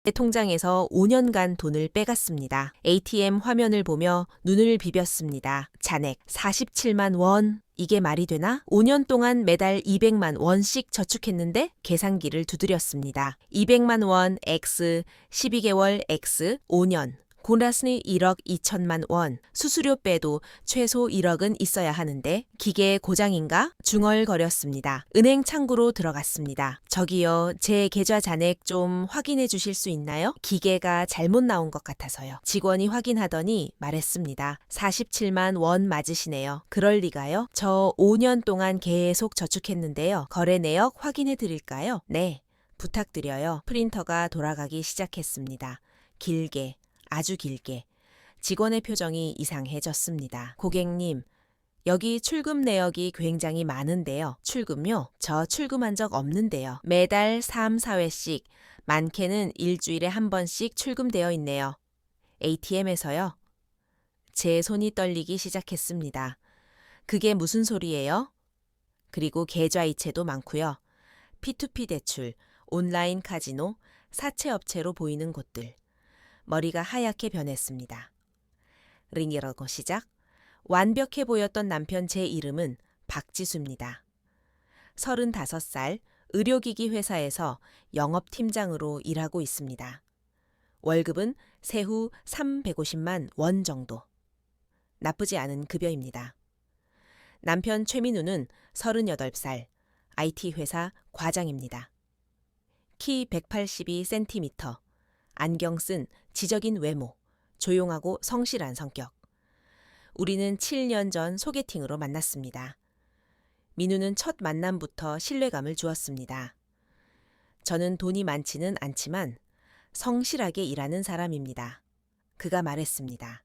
제 통장에서 5년간 돈을 빼갔습니다. ATM 화면을 보며 눈을 비볐습니다. 잔액 47만 원. 이게 말이 되나? 5년 동안 매달 200만 원씩 저축했는데 계산기를 두드렸습니다. 200만 원 X, 12개월 X, 5년. 고나스니 1억 2천만 원. 수수료 빼도 최소 1억은 있어야 하는데 기계 고장인가? 중얼거렸습니다. 은행 창구로 들어갔습니다. 저기요, 제 계좌 잔액 좀 확인해 주실 수 있나요? 기계가 잘못 나온 것 같아서요. 직원이 확인하더니 말했습니다. 47만 원 맞으시네요. 그럴 리가요? 저 5년 동안 계속 저축했는데요. 거래 내역 확인해 드릴까요? 네, 부탁드려요. 프린터가 돌아가기 시작했습니다. 길게. 아주 길게. 직원의 표정이 이상해졌습니다. 고객님, 여기 출금 내역이 굉장히 많은데요. 출금요? 저 출금한 적 없는데요. 매달 3, 4회씩, 많게는 일주일에 한 번씩 출금되어 있네요. ATM에서요? 제 손이 떨리기 시작했습니다. 그게 무슨 소리예요? 그리고 계좌이체도 많고요. P2P 대출, 온라인 카지노, 사채업체로 보이는 곳들. 머리가 하얗게 변했습니다. 링이라고 시작. 완벽해 보였던 남편 제 이름은 박지수입니다. 35살 의료기기 회사에서 영업팀장으로 일하고 있습니다. 월급은 세후 350만 원 정도. 나쁘지 않은 급여입니다. 남편 최민우는 38살 IT 회사 과장입니다. 키 182cm, 안경 쓴 지적인 외모, 조용하고 성실한 성격. 우리는 7년 전 소개팅으로 만났습니다. 민우는 첫 만남부터 신뢰감을 주었습니다. 저는 돈이 많지는 않지만 성실하게 일하는 사람입니다. 그가 말했습니다.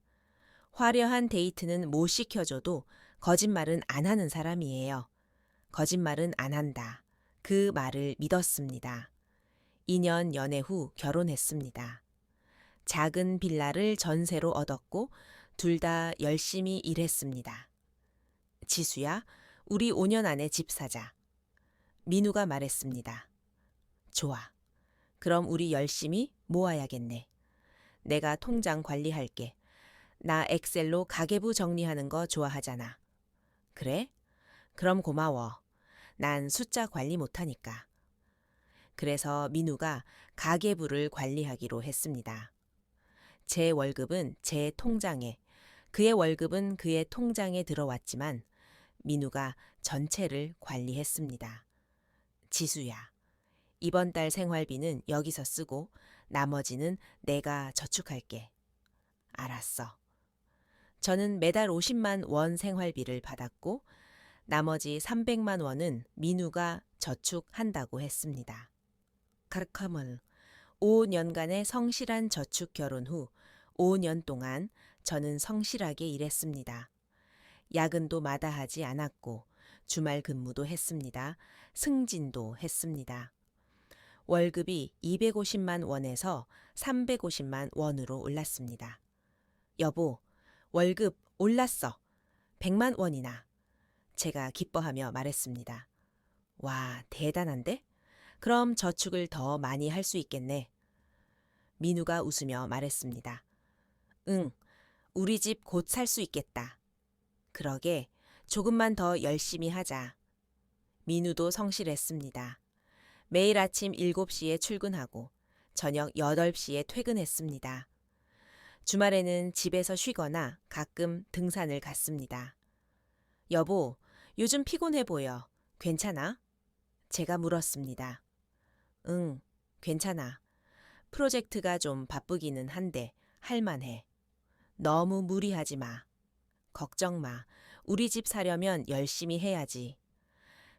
화려한 데이트는 못 시켜줘도 거짓말은 안 하는 사람이에요. 거짓말은 안 한다. 그 말을 믿었습니다. 2년 연애 후 결혼했습니다. 작은 빌라를 전세로 얻었고 둘 다 열심히 일했습니다. 지수야, 우리 5년 안에 집 사자. 민우가 말했습니다. 좋아. 그럼 우리 열심히 모아야겠네. 내가 통장 관리할게. 나 엑셀로 가계부 정리하는 거 좋아하잖아. 그래? 그럼 고마워. 난 숫자 관리 못하니까. 그래서 민우가 가계부를 관리하기로 했습니다. 제 월급은 제 통장에, 그의 월급은 그의 통장에 들어왔지만 민우가 전체를 관리했습니다. 지수야, 이번 달 생활비는 여기서 쓰고 나머지는 내가 저축할게. 알았어. 저는 매달 50만 원 생활비를 받았고 나머지 300만 원은 민우가 저축한다고 했습니다. 카르카멀 5년간의 성실한 저축 결혼 후 5년 동안 저는 성실하게 일했습니다. 야근도 마다하지 않았고 주말 근무도 했습니다. 승진도 했습니다. 월급이 250만 원에서 350만 원으로 올랐습니다. 여보, 월급 올랐어. 100만 원이나. 제가 기뻐하며 말했습니다. 와, 대단한데? 그럼 저축을 더 많이 할 수 있겠네. 민우가 웃으며 말했습니다. 응, 우리 집 곧 살 수 있겠다. 그러게, 조금만 더 열심히 하자. 민우도 성실했습니다. 매일 아침 7시에 출근하고 저녁 8시에 퇴근했습니다. 주말에는 집에서 쉬거나 가끔 등산을 갔습니다. 여보, 요즘 피곤해 보여. 괜찮아? 제가 물었습니다. 응, 괜찮아. 프로젝트가 좀 바쁘기는 한데 할만해. 너무 무리하지 마. 걱정 마. 우리 집 사려면 열심히 해야지.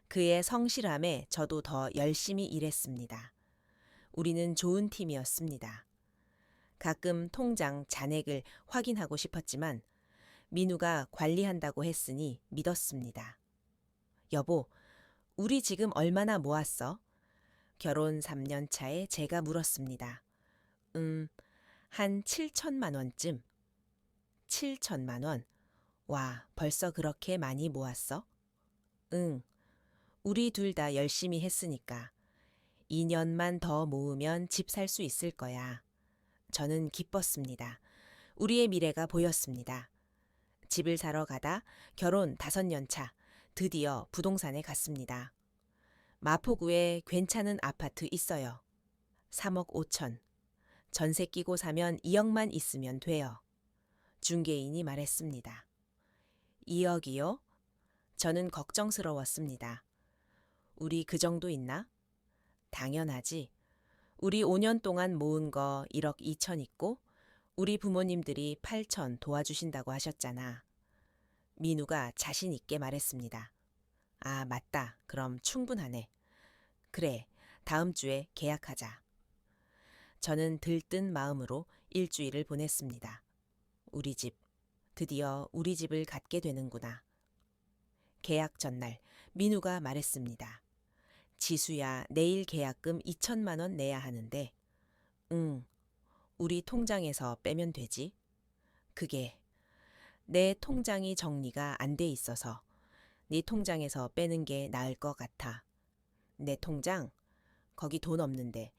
그의 성실함에 저도 더 열심히 일했습니다. 우리는 좋은 팀이었습니다. 가끔 통장 잔액을 확인하고 싶었지만 민우가 관리한다고 했으니 믿었습니다. 여보, 우리 지금 얼마나 모았어? 결혼 3년 차에 제가 물었습니다. 한 7천만 원쯤. 7천만 원. 와, 벌써 그렇게 많이 모았어? 응. 우리 둘 다 열심히 했으니까. 2년만 더 모으면 집 살 수 있을 거야. 저는 기뻤습니다. 우리의 미래가 보였습니다. 집을 사러 가다 결혼 5년 차 드디어 부동산에 갔습니다. 마포구에 괜찮은 아파트 있어요. 3억 5천. 전세 끼고 사면 2억만 있으면 돼요. 중개인이 말했습니다. 2억이요? 저는 걱정스러웠습니다. 우리 그 정도 있나? 당연하지. 우리 5년 동안 모은 거 1억 2천 있고 우리 부모님들이 8천 도와주신다고 하셨잖아. 민우가 자신 있게 말했습니다. 아, 맞다. 그럼 충분하네. 그래, 다음 주에 계약하자. 저는 들뜬 마음으로 일주일을 보냈습니다. 우리 집, 드디어 우리 집을 갖게 되는구나. 계약 전날 민우가 말했습니다. 지수야, 내일 계약금 2천만 원 내야 하는데. 응, 우리 통장에서 빼면 되지. 그게 내 통장이 정리가 안 돼 있어서 네 통장에서 빼는 게 나을 것 같아. 내 통장? 거기 돈 없는데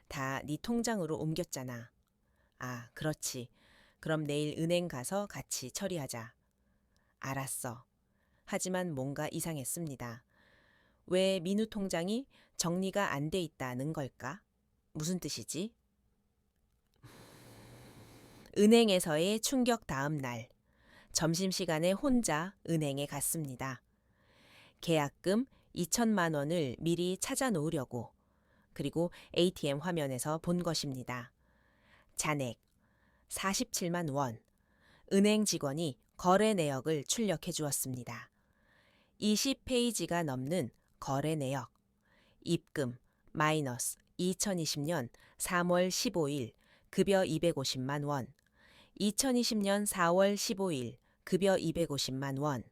다 네 통장으로 옮겼잖아. 아, 그렇지. 그럼 내일 은행 가서 같이 처리하자. 알았어. 하지만 뭔가 이상했습니다. 왜 민우 통장이 정리가 안 돼 있다는 걸까? 무슨 뜻이지? 은행에서의 충격 다음 날, 점심시간에 혼자 은행에 갔습니다. 계약금 2천만 원을 미리 찾아 놓으려고, 그리고 ATM 화면에서 본 것입니다. 잔액 47만 원. 은행 직원이 거래 내역을 출력해 주었습니다. 20페이지가 넘는 거래 내역. 입금 마이너스 2020년 3월 15일 급여 250만 원. 2020년 4월 15일 급여 250만 원.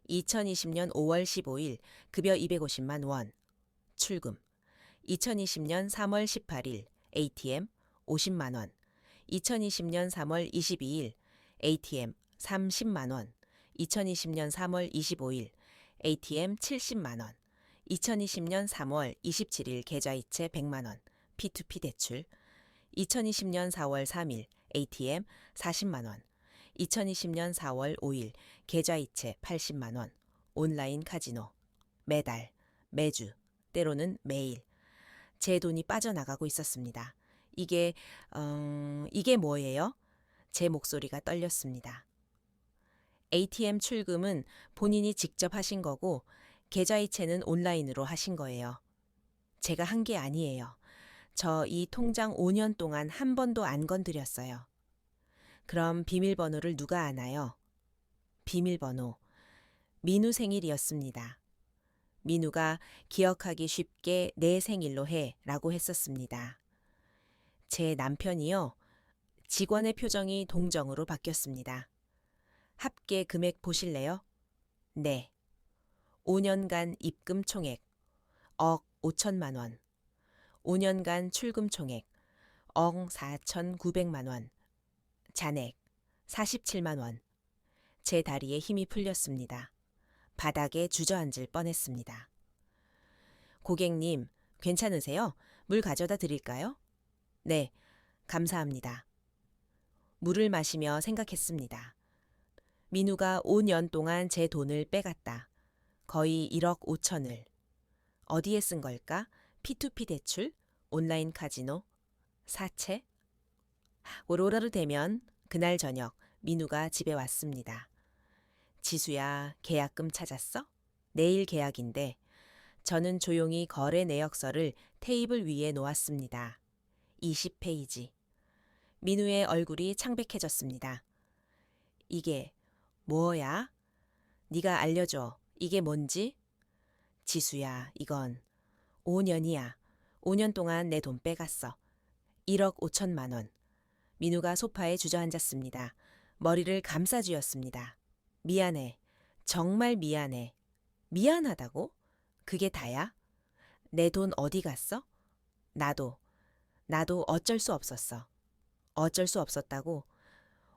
2020년 5월 15일 급여 250만 원. 출금 2020년 3월 18일 ATM 50만 원. 2020년 3월 22일 ATM 30만 원. 2020년 3월 25일 ATM 70만 원. 2020년 3월 27일 계좌이체 100만 원. P2P 대출. 2020년 4월 3일 ATM 40만 원. 2020년 4월 5일 계좌이체 80만 원. 온라인 카지노. 매달, 매주, 때로는 매일 제 돈이 빠져나가고 있었습니다. 이게 뭐예요? 제 목소리가 떨렸습니다. ATM 출금은 본인이 직접 하신 거고 계좌이체는 온라인으로 하신 거예요. 제가 한 게 아니에요. 저 이 통장 5년 동안 한 번도 안 건드렸어요. 그럼 비밀번호를 누가 아나요? 비밀번호. 민우 생일이었습니다. 민우가 기억하기 쉽게 내 생일로 해 라고 했었습니다. 제 남편이요. 직원의 표정이 동정으로 바뀌었습니다. 합계 금액 보실래요? 네. 5년간 입금 총액 억 5천만 원. 5년간 출금 총액 억 4,900만 원. 잔액 47만 원. 제 다리에 힘이 풀렸습니다. 바닥에 주저앉을 뻔했습니다. 고객님, 괜찮으세요? 물 가져다 드릴까요? 네, 감사합니다. 물을 마시며 생각했습니다. 민우가 5년 동안 제 돈을 빼갔다. 거의 1억 5천을. 어디에 쓴 걸까? P2P 대출? 온라인 카지노? 사채? 오로라로 되면 그날 저녁 민우가 집에 왔습니다. 지수야, 계약금 찾았어? 내일 계약인데. 저는 조용히 거래 내역서를 테이블 위에 놓았습니다. 20페이지. 민우의 얼굴이 창백해졌습니다. 이게 뭐야? 네가 알려줘. 이게 뭔지? 지수야, 이건 5년이야. 5년 동안 내 돈 빼갔어. 1억 5천만 원. 민우가 소파에 주저앉았습니다. 머리를 감싸쥐었습니다. 미안해. 정말 미안해. 미안하다고? 그게 다야? 내 돈 어디 갔어? 나도 어쩔 수 없었어. 어쩔 수 없었다고?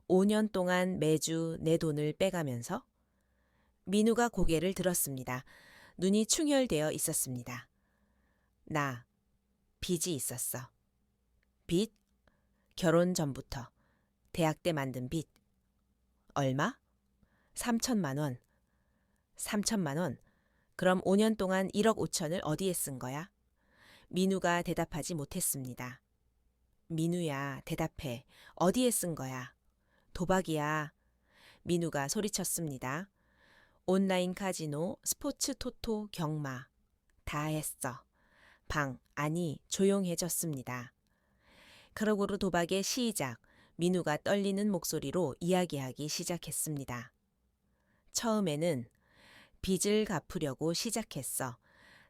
5년 동안 매주 내 돈을 빼가면서? 민우가 고개를 들었습니다. 눈이 충혈되어 있었습니다. 나 빚이 있었어. 빚? 결혼 전부터. 대학 때 만든 빚. 얼마? 3천만 원. 3천만 원. 그럼 5년 동안 1억 5천을 어디에 쓴 거야? 민우가 대답하지 못했습니다. 민우야, 대답해. 어디에 쓴 거야? 도박이야. 민우가 소리쳤습니다. 온라인 카지노, 스포츠 토토, 경마. 다 했어. 방, 아니, 조용해졌습니다. 그러고로 도박의 시작, 민우가 떨리는 목소리로 이야기하기 시작했습니다. 처음에는 빚을 갚으려고 시작했어.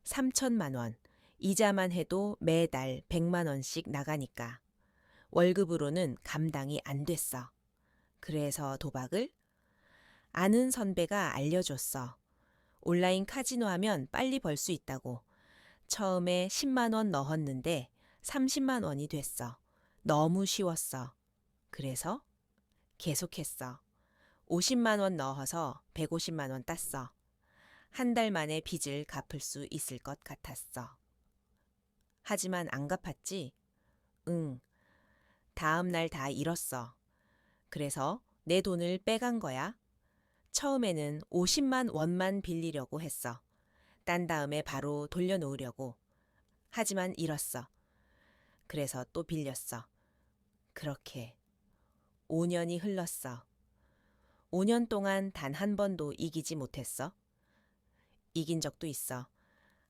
3천만 원. 이자만 해도 매달 100만 원씩 나가니까. 월급으로는 감당이 안 됐어. 그래서 도박을? 아는 선배가 알려줬어. 온라인 카지노 하면 빨리 벌 수 있다고. 처음에 10만 원 넣었는데 30만 원이 됐어. 너무 쉬웠어. 그래서 계속했어. 50만 원 넣어서 150만 원 땄어. 한 달 만에 빚을 갚을 수 있을 것 같았어. 하지만 안 갚았지? 응. 다음 날 다 잃었어. 그래서 내 돈을 빼간 거야. 처음에는 50만 원만 빌리려고 했어. 딴 다음에 바로 돌려놓으려고. 하지만 잃었어. 그래서 또 빌렸어. 그렇게 5년이 흘렀어. 5년 동안 단 한 번도 이기지 못했어. 이긴 적도 있어.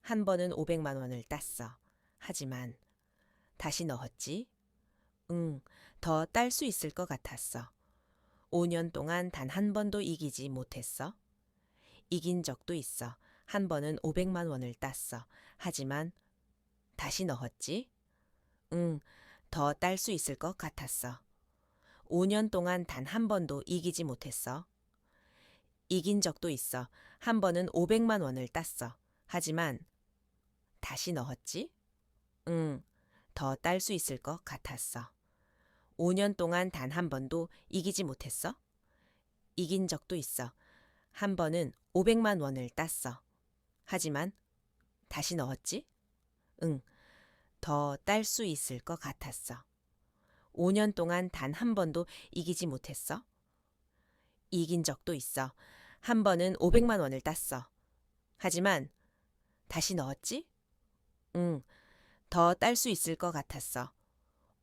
한 번은 500만 원을 땄어. 하지만 다시 넣었지? 응, 더 딸 수 있을 것 같았어. 5년 동안 단 한 번도 이기지 못했어. 이긴 적도 있어. 한 번은 500만 원을 땄어. 하지만 다시 넣었지? 응, 더 딸 수 있을 것 같았어. 5년 동안 단 한 번도 이기지 못했어. 이긴 적도 있어. 한 번은 500만 원을 땄어. 하지만 다시 넣었지? 응, 더 딸 수 있을 것 같았어. 5년 동안 단 한 번도 이기지 못했어. 이긴 적도 있어. 한 번은 500만 원을 땄어. 하지만 다시 넣었지? 응, 더 딸 수 있을 것 같았어. 5년 동안 단 한 번도 이기지 못했어. 이긴 적도 있어. 한 번은 500만 원을 땄어. 하지만 다시 넣었지? 응, 더 딸 수 있을 것 같았어.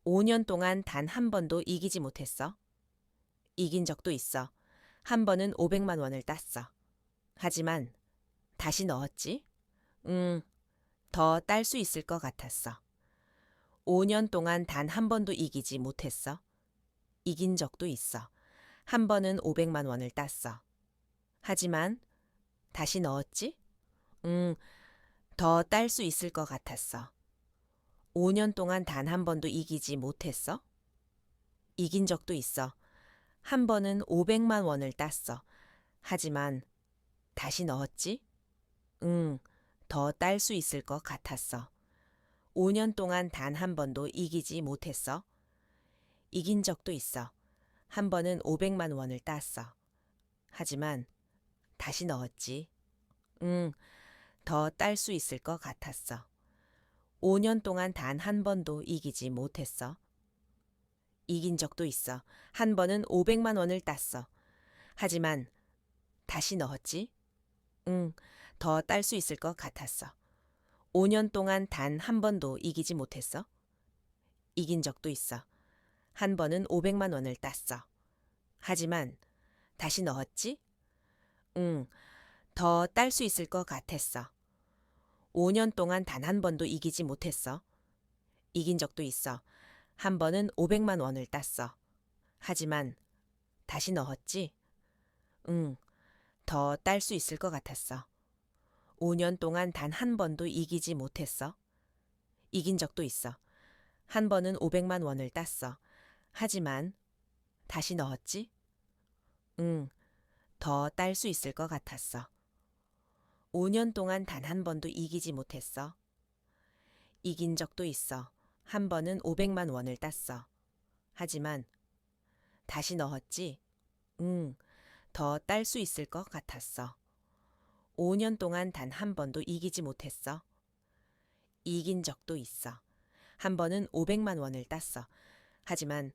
5년 동안 단 한 번도 이기지 못했어. 이긴 적도 있어. 한 번은 500만 원을 땄어. 하지만 다시 넣었지? 응, 더 딸 수 있을 것 같았어. 5년 동안 단 한 번도 이기지 못했어. 이긴 적도 있어. 한 번은 500만 원을 땄어. 하지만 다시 넣었지? 응, 더 딸 수 있을 것 같았어. 5년 동안 단 한 번도 이기지 못했어. 이긴 적도 있어. 한 번은 500만 원을 땄어. 하지만 다시 넣었지? 응, 더 딸 수 있을 것 같았어. 5년 동안 단 한 번도 이기지 못했어. 이긴 적도 있어. 한 번은 500만 원을 땄어. 하지만 다시 넣었지. 응, 더 딸 수 있을 것 같았어. 5년 동안 단 한 번도 이기지 못했어. 이긴 적도 있어. 한 번은 500만 원을 땄어. 하지만 다시 넣었지. 응, 더 딸 수 있을 것 같았어. 5년 동안 단 한 번도 이기지 못했어. 이긴 적도 있어. 한 번은 500만 원을 땄어. 하지만 다시 넣었지? 응, 더 딸 수 있을 것 같았어. 5년 동안 단 한 번도 이기지 못했어. 이긴 적도 있어. 한 번은 500만 원을 땄어. 하지만 다시 넣었지? 응, 더 딸 수 있을 것 같았어. 5년 동안 단 한 번도 이기지 못했어. 이긴 적도 있어. 한 번은 500만 원을 땄어. 하지만 다시 넣었지? 응, 더 딸 수 있을 것 같았어. 5년 동안 단 한 번도 이기지 못했어. 이긴 적도 있어. 한 번은 500만 원을 땄어. 하지만 다시 넣었지? 응, 더 딸 수 있을 것 같았어. 5년 동안 단 한 번도 이기지 못했어. 이긴 적도 있어. 한 번은 500만 원을 땄어. 하지만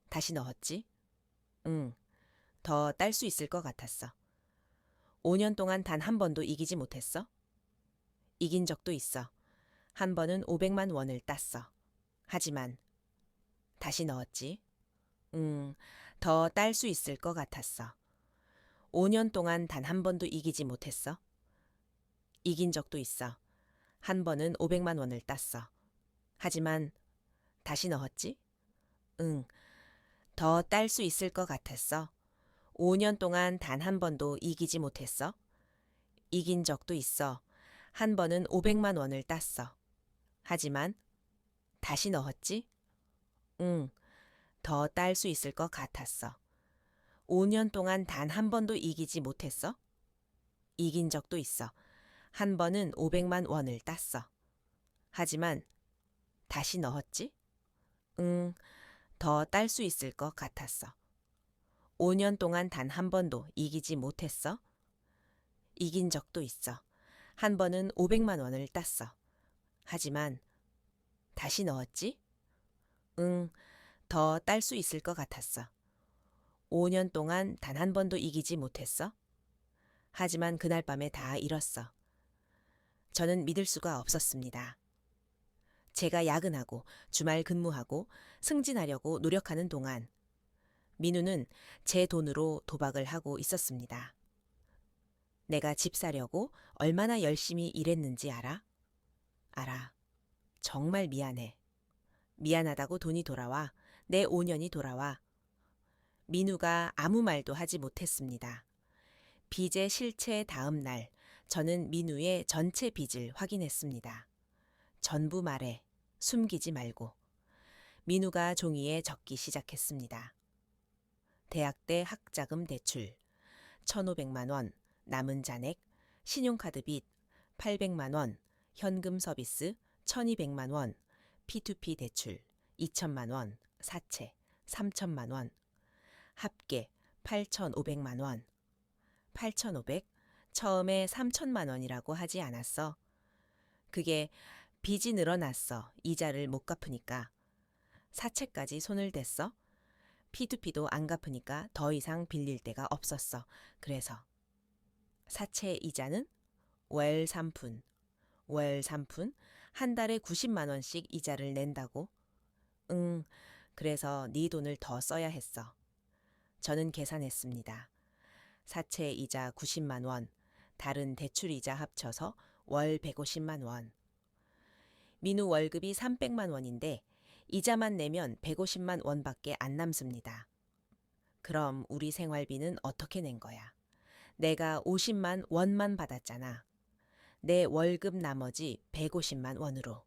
다시 넣었지? 응, 더 딸 수 있을 것 같았어. 5년 동안 단 한 번도 이기지 못했어? 이긴 적도 있어. 한 번은 500만 원을 땄어. 하지만 다시 넣었지? 더 딸 수 있을 것 같았어. 5년 동안 단 한 번도 이기지 못했어? 이긴 적도 있어. 한 번은 500만 원을 땄어. 하지만 다시 넣었지? 응, 더 딸 수 있을 것 같았어. 5년 동안 단 한 번도 이기지 못했어? 이긴 적도 있어. 한 번은 500만 원을 땄어. 하지만 다시 넣었지? 응, 더 딸 수 있을 것 같았어. 5년 동안 단 한 번도 이기지 못했어? 이긴 적도 있어. 한 번은 500만 원을 땄어. 하지만 다시 넣었지? 응, 더 딸 수 있을 것 같았어. 5년 동안 단 한 번도 이기지 못했어? 이긴 적도 있어. 한 번은 500만 원을 땄어. 하지만 다시 넣었지? 응, 더 딸 수 있을 것 같았어. 5년 동안 단 한 번도 이기지 못했어? 하지만 그날 밤에 다 잃었어. 저는 믿을 수가 없었습니다. 제가 야근하고 주말 근무하고 승진하려고 노력하는 동안 민우는 제 돈으로 도박을 하고 있었습니다. 내가 집 사려고 얼마나 열심히 일했는지 알아? 알아. 정말 미안해. 미안하다고 돈이 돌아와. 내 5년이 돌아와. 민우가 아무 말도 하지 못했습니다. 빚의 실체 다음 날 저는 민우의 전체 빚을 확인했습니다. 전부 말해. 숨기지 말고. 민우가 종이에 적기 시작했습니다. 대학 때 학자금 대출 1,500만 원, 남은 잔액, 신용카드 빚 800만 원, 현금 서비스 1,200만 원, P2P 대출 2천만 원, 사채 3천만 원, 합계 8,500만 원. 8,500? 처음에 3천만 원이라고 하지 않았어. 그게 빚이 늘어났어. 이자를 못 갚으니까. 사채까지 손을 댔어. P2P도 안 갚으니까 더 이상 빌릴 데가 없었어. 그래서 사채 이자는 월 3푼. 월 3푼? 한 달에 90만 원씩 이자를 낸다고? 응, 그래서 네 돈을 더 써야 했어. 저는 계산했습니다. 사채 이자 90만 원, 다른 대출 이자 합쳐서 월 150만 원. 민우 월급이 300만 원인데 이자만 내면 150만 원밖에 안 남습니다. 그럼 우리 생활비는 어떻게 낸 거야? 내가 50만 원만 받았잖아. 내 월급 나머지 150만 원으로.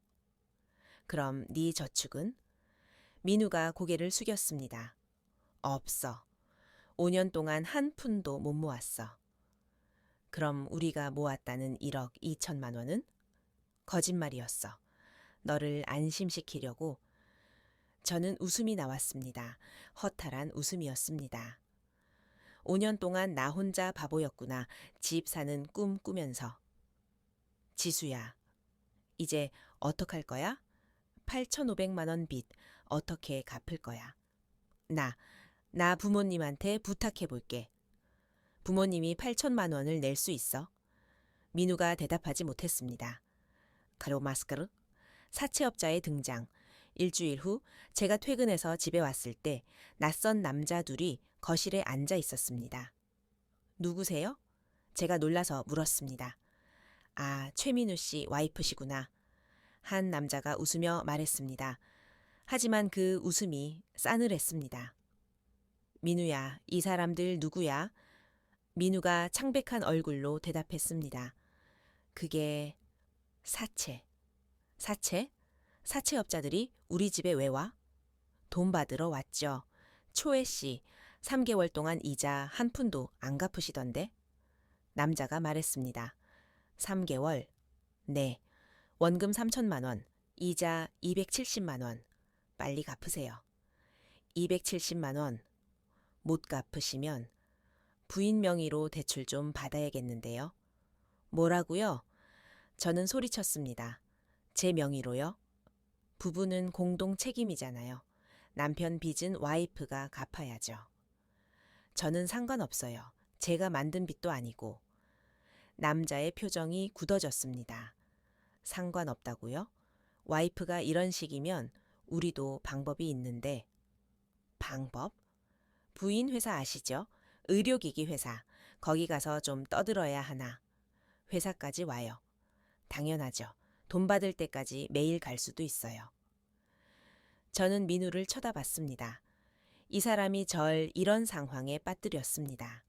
그럼 네 저축은? 민우가 고개를 숙였습니다. 없어. 5년 동안 한 푼도 못 모았어. 그럼 우리가 모았다는 1억 2천만 원은? 거짓말이었어. 너를 안심시키려고. 저는 웃음이 나왔습니다. 허탈한 웃음이었습니다. 5년 동안 나 혼자 바보였구나. 집 사는 꿈 꾸면서. 지수야, 이제 어떡할 거야? 8,500만 원 빚 어떻게 갚을 거야? 나 부모님한테 부탁해 볼게. 부모님이 8천만 원을 낼 수 있어? 민우가 대답하지 못했습니다. 가로마스카르? 사채업자의 등장. 일주일 후 제가 퇴근해서 집에 왔을 때 낯선 남자 둘이 거실에 앉아 있었습니다. 누구세요? 제가 놀라서 물었습니다. 아, 최민우 씨 와이프시구나. 한 남자가 웃으며 말했습니다. 하지만 그 웃음이 싸늘했습니다. 민우야, 이 사람들 누구야? 민우가 창백한 얼굴로 대답했습니다. 그게 사채. 사채? 사채업자들이 우리 집에 왜 와? 돈 받으러 왔죠. 초애 씨, 3개월 동안 이자 한 푼도 안 갚으시던데? 남자가 말했습니다. 3개월? 네. 원금 3천만 원, 이자 270만 원. 빨리 갚으세요. 270만 원. 못 갚으시면 부인 명의로 대출 좀 받아야겠는데요. 뭐라고요? 저는 소리쳤습니다. 제 명의로요? 부부는 공동 책임이잖아요. 남편 빚은 와이프가 갚아야죠. 저는 상관없어요. 제가 만든 빚도 아니고. 남자의 표정이 굳어졌습니다. 상관없다고요? 와이프가 이런 식이면 우리도 방법이 있는데. 방법? 부인 회사 아시죠? 의료기기 회사. 거기 가서 좀 떠들어야 하나. 회사까지 와요. 당연하죠. 돈 받을 때까지 매일 갈 수도 있어요. 저는 민우를 쳐다봤습니다. 이 사람이 절 이런 상황에 빠뜨렸습니다.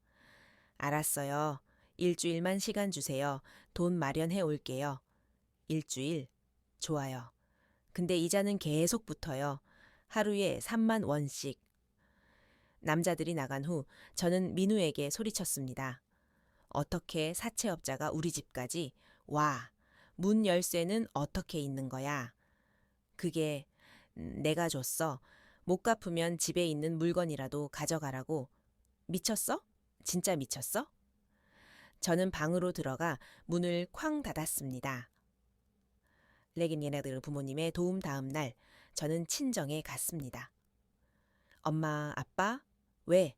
알았어요. 일주일만 시간 주세요. 돈 마련해 올게요. 일주일? 좋아요. 근데 이자는 계속 붙어요. 하루에 3만 원씩. 남자들이 나간 후 저는 민우에게 소리쳤습니다. 어떻게 사채업자가 우리 집까지 와. 문 열쇠는 어떻게 있는 거야? 그게 내가 줬어. 못 갚으면 집에 있는 물건이라도 가져가라고. 미쳤어? 진짜 미쳤어? 저는 방으로 들어가 문을 쾅 닫았습니다. 레긴 얘네들 부모님의 도움 다음 날 저는 친정에 갔습니다. 엄마, 아빠? 왜?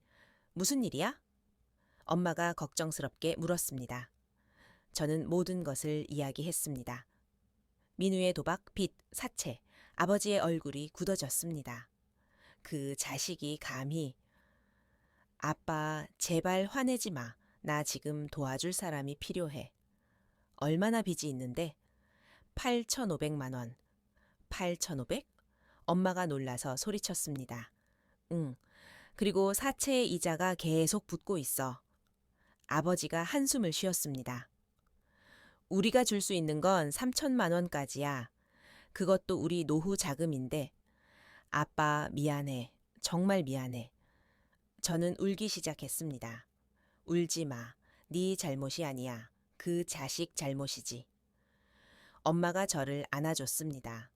무슨 일이야? 엄마가 걱정스럽게 물었습니다. 저는 모든 것을 이야기했습니다. 민우의 도박, 빚, 사채, 아버지의 얼굴이 굳어졌습니다. 그 자식이 감히. 아빠, 제발 화내지 마. 나 지금 도와줄 사람이 필요해. 얼마나 빚이 있는데? 8,500만 원. 8,500? 엄마가 놀라서 소리쳤습니다. 응. 그리고 사채의 이자가 계속 붙고 있어. 아버지가 한숨을 쉬었습니다. 우리가 줄 수 있는 건 3천만 원까지야. 그것도 우리 노후 자금인데. 아빠 미안해. 정말 미안해. 저는 울기 시작했습니다. 울지 마. 네 잘못이 아니야. 그 자식 잘못이지. 엄마가 저를 안아줬습니다.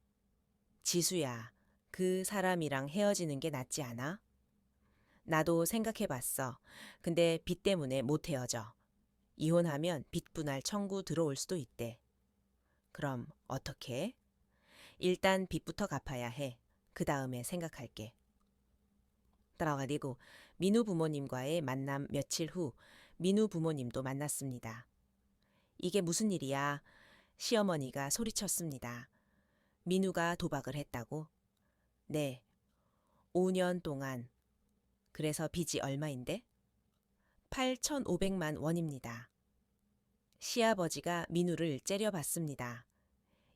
지수야, 그 사람이랑 헤어지는 게 낫지 않아? 나도 생각해봤어. 근데 빚 때문에 못 헤어져. 이혼하면 빚분할 청구 들어올 수도 있대. 그럼 어떻게 해? 일단 빚부터 갚아야 해. 그 다음에 생각할게. 따라가리고 민우 부모님과의 만남 며칠 후 민우 부모님도 만났습니다. 이게 무슨 일이야? 시어머니가 소리쳤습니다. 민우가 도박을 했다고? 네. 5년 동안. 그래서 빚이 얼마인데? 8,500만 원입니다. 시아버지가 민우를 째려봤습니다.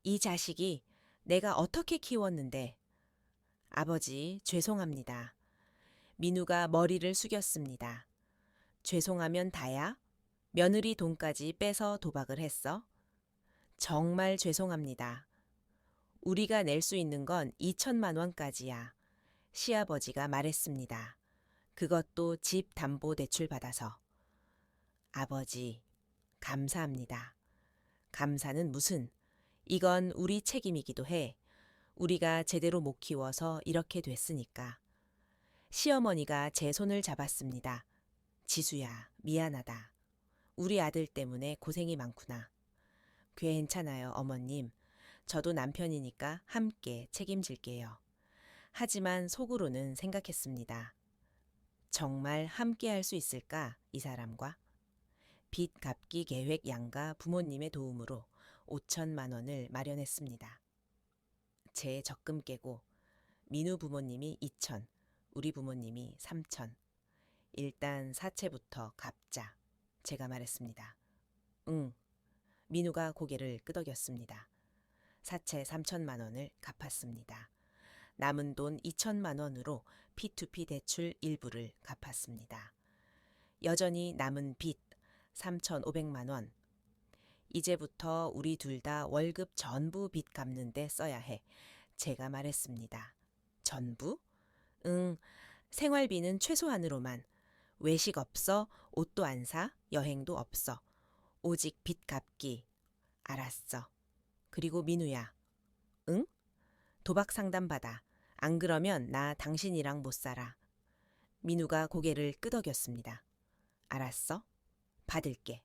이 자식이 내가 어떻게 키웠는데. 아버지, 죄송합니다. 민우가 머리를 숙였습니다. 죄송하면 다야? 며느리 돈까지 빼서 도박을 했어? 정말 죄송합니다. 우리가 낼 수 있는 건 2천만 원까지야. 시아버지가 말했습니다. 그것도 집 담보 대출 받아서. 아버지, 감사합니다. 감사는 무슨? 이건 우리 책임이기도 해. 우리가 제대로 못 키워서 이렇게 됐으니까. 시어머니가 제 손을 잡았습니다. 지수야, 미안하다. 우리 아들 때문에 고생이 많구나. 괜찮아요, 어머님. 저도 남편이니까 함께 책임질게요. 하지만 속으로는 생각했습니다. 정말 함께 할 수 있을까, 이 사람과? 빚 갚기 계획 양가 부모님의 도움으로 5천만 원을 마련했습니다. 제 적금 깨고 민우 부모님이 2천, 우리 부모님이 3천. 일단 사채부터 갚자. 제가 말했습니다. 응. 민우가 고개를 끄덕였습니다. 사채 3천만 원을 갚았습니다. 남은 돈 2천만 원으로 P2P 대출 일부를 갚았습니다. 여전히 남은 빚 3,500만 원. 이제부터 우리 둘 다 월급 전부 빚 갚는 데 써야 해. 제가 말했습니다. 전부? 응, 생활비는 최소한으로만. 외식 없어, 옷도 안 사, 여행도 없어. 오직 빚 갚기. 알았어. 그리고 민우야. 응? 도박 상담 받아. 안 그러면 나 당신이랑 못 살아. 민우가 고개를 끄덕였습니다. 알았어? 받을게.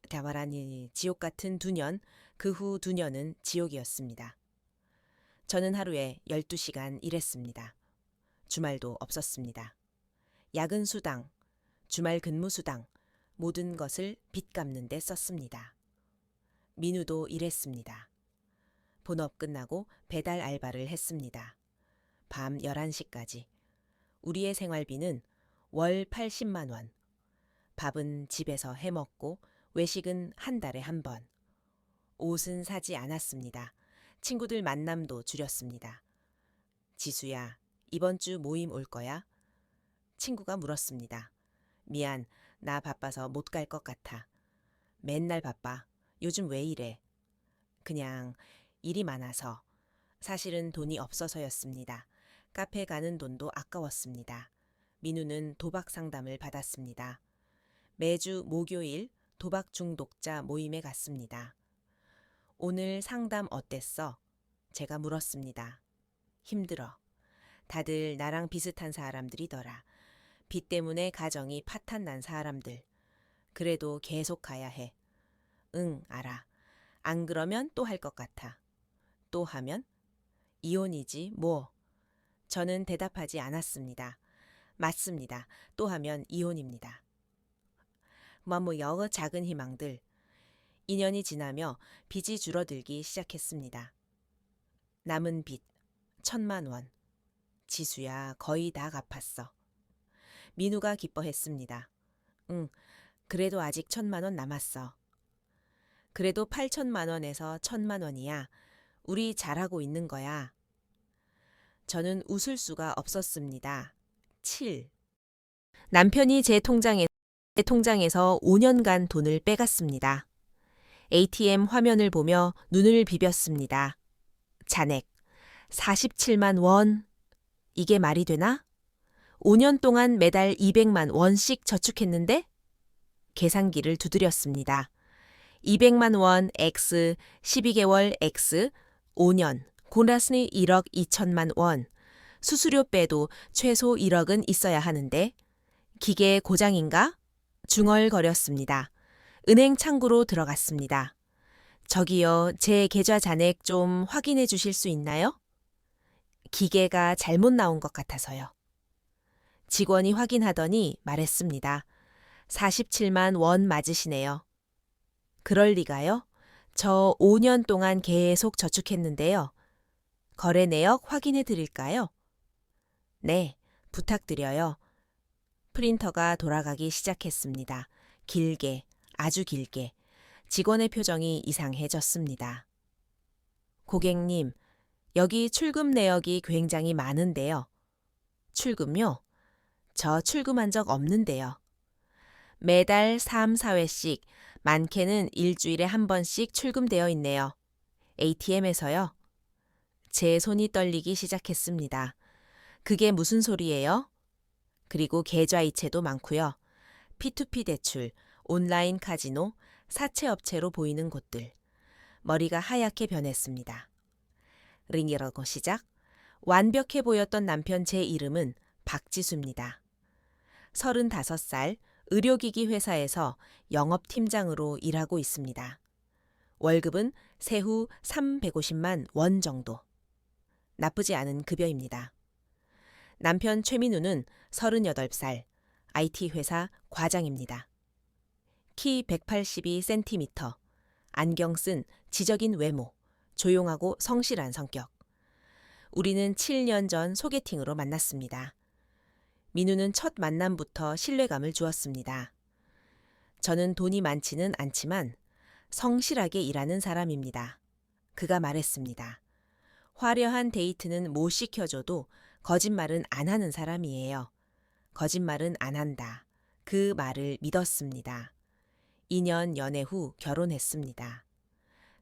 다바라니 지옥 같은 두 년, 그 후 두 년은 지옥이었습니다. 저는 하루에 12시간 일했습니다. 주말도 없었습니다. 야근 수당, 주말 근무 수당, 모든 것을 빚 갚는 데 썼습니다. 민우도 일했습니다. 본업 끝나고 배달 알바를 했습니다. 밤 11시까지. 우리의 생활비는 월 80만 원. 밥은 집에서 해 먹고 외식은 한 달에 한 번. 옷은 사지 않았습니다. 친구들 만남도 줄였습니다. 지수야, 이번 주 모임 올 거야? 친구가 물었습니다. 미안, 나 바빠서 못 갈 것 같아. 맨날 바빠. 요즘 왜 이래? 그냥 일이 많아서. 사실은 돈이 없어서였습니다. 카페 가는 돈도 아까웠습니다. 민우는 도박 상담을 받았습니다. 매주 목요일 도박 중독자 모임에 갔습니다. 오늘 상담 어땠어? 제가 물었습니다. 힘들어. 다들 나랑 비슷한 사람들이더라. 빚 때문에 가정이 파탄난 사람들. 그래도 계속 가야 해. 응, 알아. 안 그러면 또 할 것 같아. 또 하면? 이혼이지 뭐. 저는 대답하지 않았습니다. 맞습니다. 또 하면 이혼입니다. 뭐 여러 작은 희망들. 2년이 지나며 빚이 줄어들기 시작했습니다. 남은 빚 1,000만 원. 지수야, 거의 다 갚았어. 민우가 기뻐했습니다. 응, 그래도 아직 1,000만 원 남았어. 그래도 8천만 원에서 1,000만 원이야. 우리 잘하고 있는 거야. 저는 웃을 수가 없었습니다. 7. 남편이 제 통장에서 5년간 돈을 빼갔습니다. ATM 화면을 보며 눈을 비볐습니다. 잔액 47만 원. 이게 말이 되나? 5년 동안 매달 200만 원씩 저축했는데? 계산기를 두드렸습니다. 200만 원 X, 12개월 X, 5년, 고나스니 1억 2천만 원. 수수료 빼도 최소 1억은 있어야 하는데 기계 고장인가? 중얼거렸습니다. 은행 창구로 들어갔습니다. 저기요, 제 계좌 잔액 좀 확인해 주실 수 있나요? 기계가 잘못 나온 것 같아서요. 직원이 확인하더니 말했습니다. 47만 원 맞으시네요. 그럴 리가요? 저 5년 동안 계속 저축했는데요. 거래 내역 확인해 드릴까요? 네, 부탁드려요. 프린터가 돌아가기 시작했습니다. 길게, 아주 길게. 직원의 표정이 이상해졌습니다. 고객님, 여기 출금 내역이 굉장히 많은데요. 출금요? 저 출금한 적 없는데요. 매달 3, 4회씩, 많게는 일주일에 한 번씩 출금되어 있네요. ATM에서요. 제 손이 떨리기 시작했습니다. 그게 무슨 소리예요? 그리고 계좌이체도 많고요. P2P 대출, 온라인 카지노, 사채업체로 보이는 곳들. 머리가 하얗게 변했습니다. 링이라고 시작. 완벽해 보였던 남편 제 이름은 박지수입니다. 35살, 의료기기 회사에서 영업팀장으로 일하고 있습니다. 월급은 세후 350만 원 정도. 나쁘지 않은 급여입니다. 남편 최민우는 38살, IT 회사 과장입니다. 키 182cm, 안경 쓴 지적인 외모, 조용하고 성실한 성격. 우리는 7년 전 소개팅으로 만났습니다. 민우는 첫 만남부터 신뢰감을 주었습니다. 저는 돈이 많지는 않지만 성실하게 일하는 사람입니다. 그가 말했습니다. 화려한 데이트는 못 시켜줘도 거짓말은 안 하는 사람이에요. 거짓말은 안 한다. 그 말을 믿었습니다. 2년 연애 후 결혼했습니다.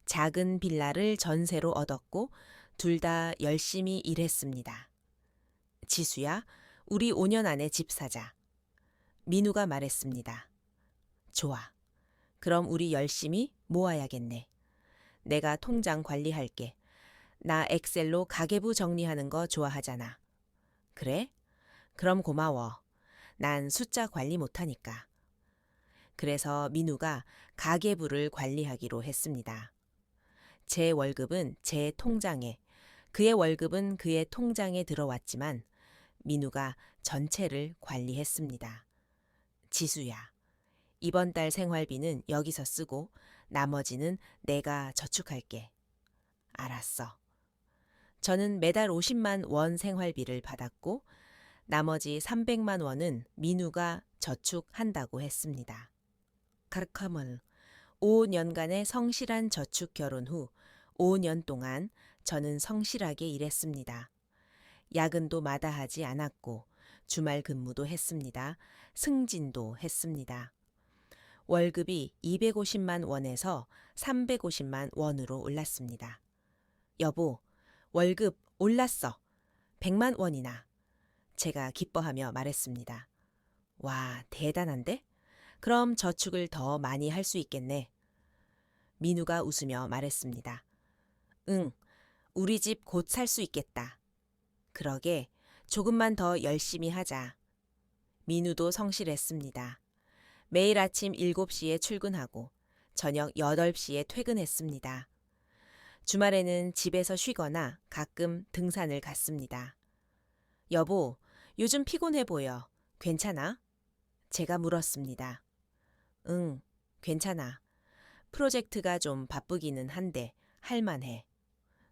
작은 빌라를 전세로 얻었고 둘 다 열심히 일했습니다. 지수야, 우리 5년 안에 집 사자. 민우가 말했습니다. 좋아. 그럼 우리 열심히 모아야겠네. 내가 통장 관리할게. 나 엑셀로 가계부 정리하는 거 좋아하잖아. 그래? 그럼 고마워. 난 숫자 관리 못하니까. 그래서 민우가 가계부를 관리하기로 했습니다. 제 월급은 제 통장에, 그의 월급은 그의 통장에 들어왔지만 민우가 전체를 관리했습니다. 지수야, 이번 달 생활비는 여기서 쓰고 나머지는 내가 저축할게. 알았어. 저는 매달 50만 원 생활비를 받았고 나머지 300만 원은 민우가 저축한다고 했습니다. 카르카멀 5년간의 성실한 저축 결혼 후 5년 동안 저는 성실하게 일했습니다. 야근도 마다하지 않았고 주말 근무도 했습니다. 승진도 했습니다. 월급이 250만 원에서 350만 원으로 올랐습니다. 여보, 월급 올랐어. 100만 원이나. 제가 기뻐하며 말했습니다. 와, 대단한데? 그럼 저축을 더 많이 할 수 있겠네. 민우가 웃으며 말했습니다. 응, 우리 집 곧 살 수 있겠다. 그러게, 조금만 더 열심히 하자. 민우도 성실했습니다. 매일 아침 7시에 출근하고 저녁 8시에 퇴근했습니다. 주말에는 집에서 쉬거나 가끔 등산을 갔습니다. 여보, 요즘 피곤해 보여. 괜찮아? 제가 물었습니다. 응, 괜찮아. 프로젝트가 좀 바쁘기는 한데 할만해.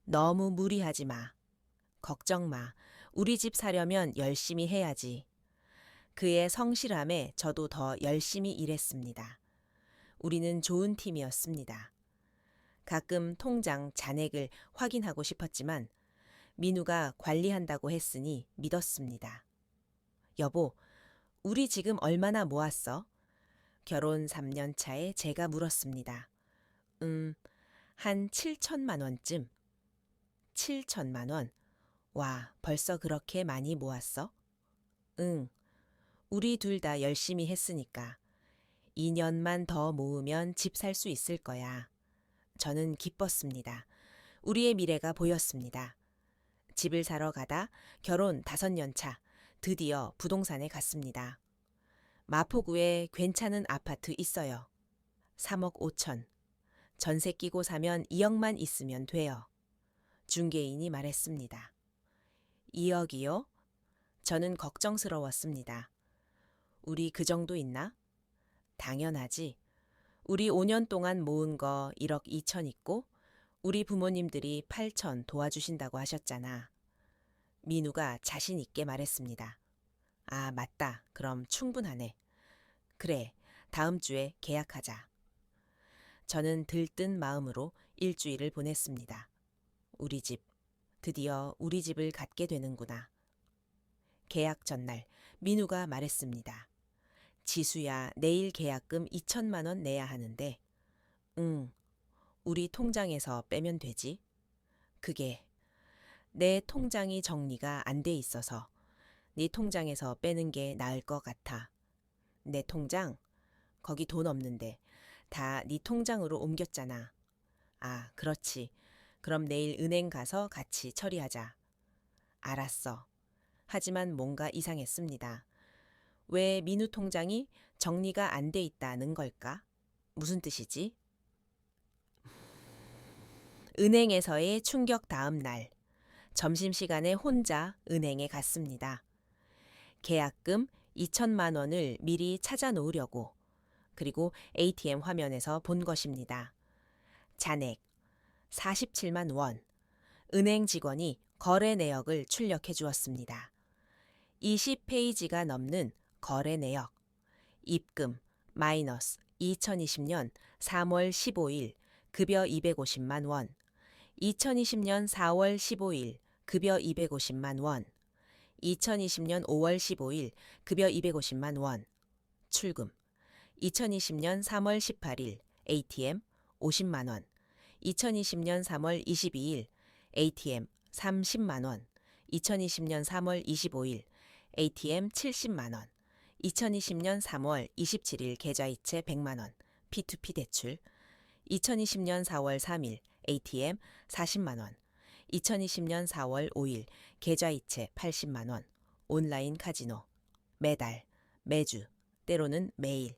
너무 무리하지 마. 걱정 마. 우리 집 사려면 열심히 해야지. 그의 성실함에 저도 더 열심히 일했습니다. 우리는 좋은 팀이었습니다. 가끔 통장 잔액을 확인하고 싶었지만 민우가 관리한다고 했으니 믿었습니다. 여보, 우리 지금 얼마나 모았어? 결혼 3년 차에 제가 물었습니다. 한 7천만 원쯤. 7천만 원. 와, 벌써 그렇게 많이 모았어? 응. 우리 둘 다 열심히 했으니까. 2년만 더 모으면 집 살 수 있을 거야. 저는 기뻤습니다. 우리의 미래가 보였습니다. 집을 사러 가다 결혼 5년 차 드디어 부동산에 갔습니다. 마포구에 괜찮은 아파트 있어요. 3억 5천. 전세 끼고 사면 2억만 있으면 돼요. 중개인이 말했습니다. 2억이요? 저는 걱정스러웠습니다. 우리 그 정도 있나? 당연하지. 우리 5년 동안 모은 거 1억 2천 있고 우리 부모님들이 8천 도와주신다고 하셨잖아. 민우가 자신 있게 말했습니다. 아, 맞다. 그럼 충분하네. 그래, 다음 주에 계약하자. 저는 들뜬 마음으로 일주일을 보냈습니다. 우리 집, 드디어 우리 집을 갖게 되는구나. 계약 전날 민우가 말했습니다. 지수야, 내일 계약금 2천만 원 내야 하는데. 응, 우리 통장에서 빼면 되지? 그게 내 통장이 정리가 안 돼 있어서 네 통장에서 빼는 게 나을 것 같아. 내 통장? 거기 돈 없는데 다 네 통장으로 옮겼잖아. 아, 그렇지. 그럼 내일 은행 가서 같이 처리하자. 알았어. 하지만 뭔가 이상했습니다. 왜 민우 통장이 정리가 안 돼 있다는 걸까? 무슨 뜻이지? 은행에서의 충격 다음 날, 점심시간에 혼자 은행에 갔습니다. 계약금 2천만 원을 미리 찾아 놓으려고, 그리고 ATM 화면에서 본 것입니다. 잔액 47만 원. 은행 직원이 거래 내역을 출력해 주었습니다. 20페이지가 넘는 거래 내역. 입금 마이너스 2020년 3월 15일 급여 250만 원. 2020년 4월 15일 급여 250만 원. 2020년 5월 15일 급여 250만 원. 출금 2020년 3월 18일 ATM 50만 원. 2020년 3월 22일 ATM 30만 원. 2020년 3월 25일 ATM 70만 원. 2020년 3월 27일 계좌이체 100만 원. P2P 대출. 2020년 4월 3일 ATM 40만 원. 2020년 4월 5일 계좌이체 80만 원. 온라인 카지노. 매달, 매주, 때로는 매일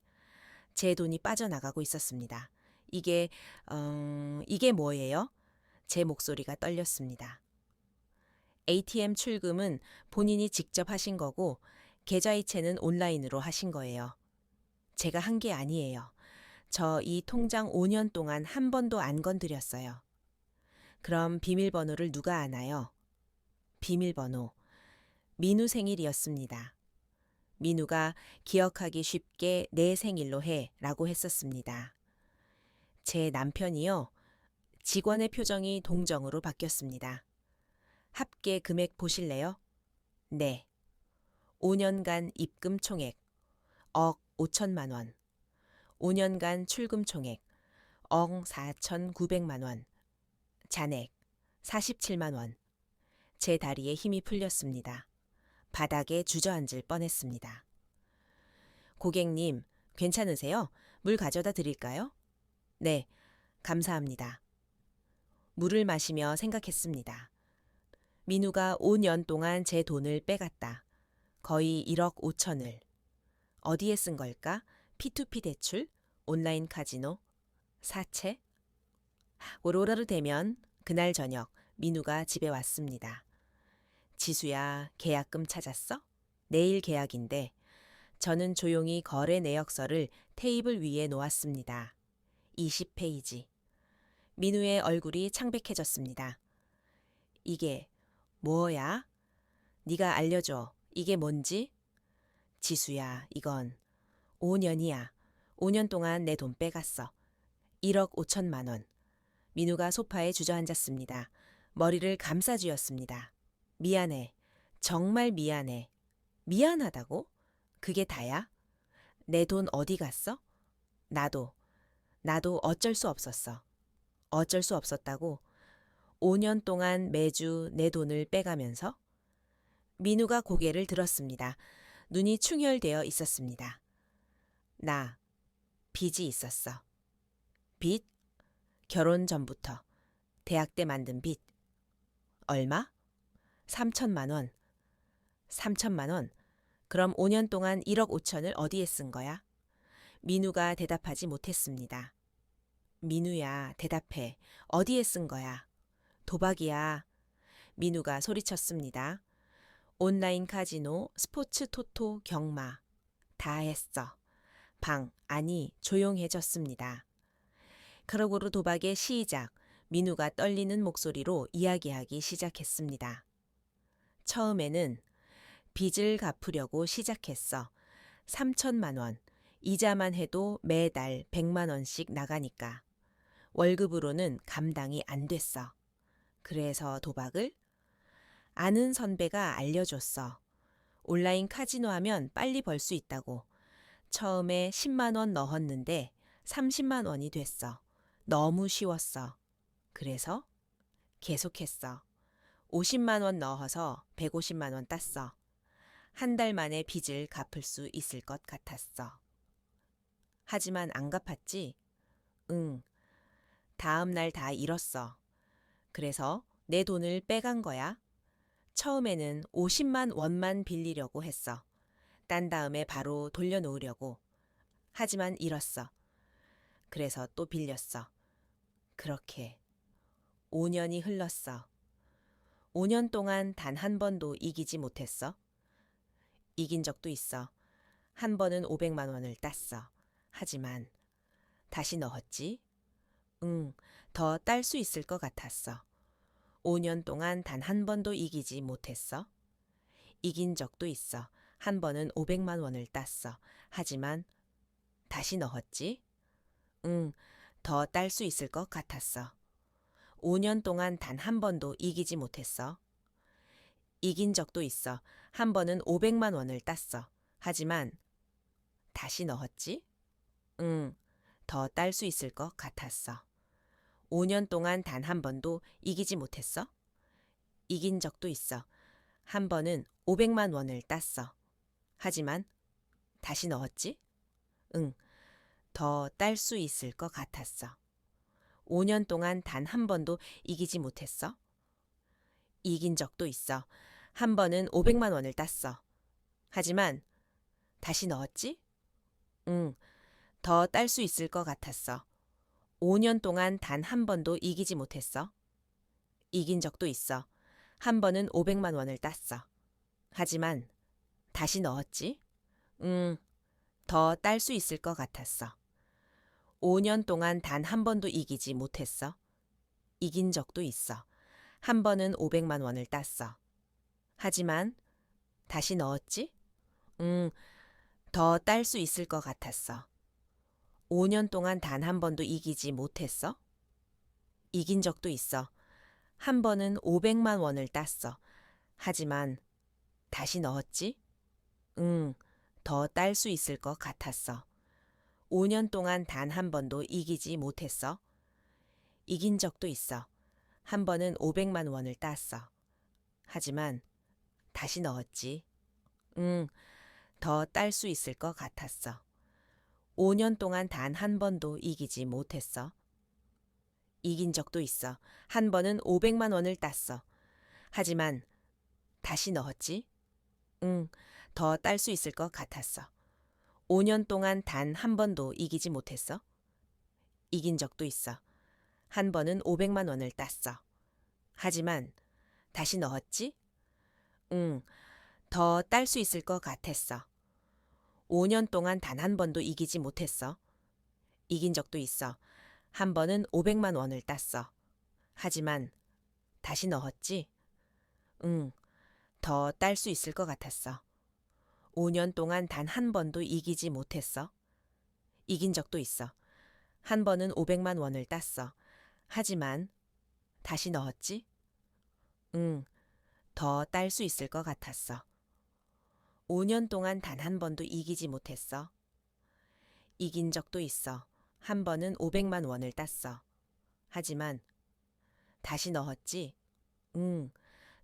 제 돈이 빠져나가고 있었습니다. 이게 뭐예요? 제 목소리가 떨렸습니다. ATM 출금은 본인이 직접 하신 거고 계좌이체는 온라인으로 하신 거예요. 제가 한 게 아니에요. 저 이 통장 5년 동안 한 번도 안 건드렸어요. 그럼 비밀번호를 누가 아나요? 비밀번호. 민우 생일이었습니다. 민우가 기억하기 쉽게 내 생일로 해 라고 했었습니다. 제 남편이요. 직원의 표정이 동정으로 바뀌었습니다. 합계 금액 보실래요? 네. 5년간 입금 총액 1억 5천만 원. 5년간 출금 총액 1억 4,900만 원. 잔액 47만 원. 제 다리에 힘이 풀렸습니다. 바닥에 주저앉을 뻔했습니다. 고객님, 괜찮으세요? 물 가져다 드릴까요? 네, 감사합니다. 물을 마시며 생각했습니다. 민우가 5년 동안 제 돈을 빼갔다. 거의 1억 5천을. 어디에 쓴 걸까? P2P 대출? 온라인 카지노? 사채? 오로라로 되면 그날 저녁 민우가 집에 왔습니다. 지수야, 계약금 찾았어? 내일 계약인데. 저는 조용히 거래 내역서를 테이블 위에 놓았습니다. 20페이지. 민우의 얼굴이 창백해졌습니다. 이게 뭐야? 네가 알려줘. 이게 뭔지? 지수야, 이건 5년이야. 5년 동안 내 돈 빼갔어. 1억 5천만 원. 민우가 소파에 주저앉았습니다. 머리를 감싸쥐었습니다. 미안해. 정말 미안해. 미안하다고? 그게 다야? 내 돈 어디 갔어? 나도 어쩔 수 없었어. 어쩔 수 없었다고? 5년 동안 매주 내 돈을 빼가면서? 민우가 고개를 들었습니다. 눈이 충혈되어 있었습니다. 나 빚이 있었어. 빚? 결혼 전부터. 대학 때 만든 빚. 얼마? 3천만 원. 3천만 원. 그럼 5년 동안 1억 5천을 어디에 쓴 거야? 민우가 대답하지 못했습니다. 민우야, 대답해. 어디에 쓴 거야? 도박이야. 민우가 소리쳤습니다. 온라인 카지노, 스포츠 토토, 경마. 다 했어. 아니, 조용해졌습니다. 그러고로 도박의 시작. 민우가 떨리는 목소리로 이야기하기 시작했습니다. 처음에는 빚을 갚으려고 시작했어. 3천만 원. 이자만 해도 매달 100만 원씩 나가니까. 월급으로는 감당이 안 됐어. 그래서 도박을? 아는 선배가 알려줬어. 온라인 카지노 하면 빨리 벌 수 있다고. 처음에 10만 원 넣었는데 30만 원이 됐어. 너무 쉬웠어. 그래서 계속했어. 50만 원 넣어서 150만 원 땄어. 한 달 만에 빚을 갚을 수 있을 것 같았어. 하지만 안 갚았지? 응. 다음 날 다 잃었어. 그래서 내 돈을 빼간 거야. 처음에는 50만 원만 빌리려고 했어. 딴 다음에 바로 돌려놓으려고. 하지만 잃었어. 그래서 또 빌렸어. 그렇게 5년이 흘렀어. 5년 동안 단 한 번도 이기지 못했어. 이긴 적도 있어. 한 번은 500만 원을 땄어. 하지만 다시 넣었지? 응, 더 딸 수 있을 것 같았어. 5년 동안 단 한 번도 이기지 못했어. 이긴 적도 있어. 한 번은 500만 원을 땄어. 하지만 다시 넣었지? 응, 더 딸 수 있을 것 같았어. 5년 동안 단 한 번도 이기지 못했어. 이긴 적도 있어. 한 번은 500만 원을 땄어. 하지만 다시 넣었지? 응, 더 딸 수 있을 것 같았어. 5년 동안 단 한 번도 이기지 못했어. 이긴 적도 있어. 한 번은 500만 원을 땄어. 하지만 다시 넣었지? 응, 더 딸 수 있을 것 같았어. 5년 동안 단 한 번도 이기지 못했어. 이긴 적도 있어. 한 번은 500만 원을 땄어. 하지만 다시 넣었지? 응, 더 딸 수 있을 것 같았어. 5년 동안 단 한 번도 이기지 못했어. 이긴 적도 있어. 한 번은 500만 원을 땄어. 하지만 다시 넣었지? 더 딸 수 있을 것 같았어. 5년 동안 단 한 번도 이기지 못했어. 이긴 적도 있어. 한 번은 500만 원을 땄어. 하지만 다시 넣었지? 더 딸 수 있을 것 같았어. 5년 동안 단 한 번도 이기지 못했어. 이긴 적도 있어. 한 번은 500만 원을 땄어. 하지만 다시 넣었지? 더 딸 수 있을 것 같았어. 5년 동안 단 한 번도 이기지 못했어. 이긴 적도 있어. 한 번은 500만 원을 땄어. 하지만 다시 넣었지. 더 딸 수 있을 것 같았어. 5년 동안 단 한 번도 이기지 못했어. 이긴 적도 있어. 한 번은 500만 원을 땄어. 하지만 다시 넣었지. 더 딸 수 있을 것 같았어. 5년 동안 단 한 번도 이기지 못했어. 이긴 적도 있어. 한 번은 500만 원을 땄어. 하지만 다시 넣었지? 더 딸 수 있을 것 같았어. 5년 동안 단 한 번도 이기지 못했어. 이긴 적도 있어. 한 번은 500만 원을 땄어. 하지만 다시 넣었지? 더 딸 수 있을 것 같았어. 5년 동안 단 한 번도 이기지 못했어. 이긴 적도 있어. 한 번은 500만 원을 땄어. 하지만 다시 넣었지? 더 딸 수 있을 것 같았어. 5년 동안 단 한 번도 이기지 못했어. 이긴 적도 있어. 한 번은 500만 원을 땄어. 하지만 다시 넣었지?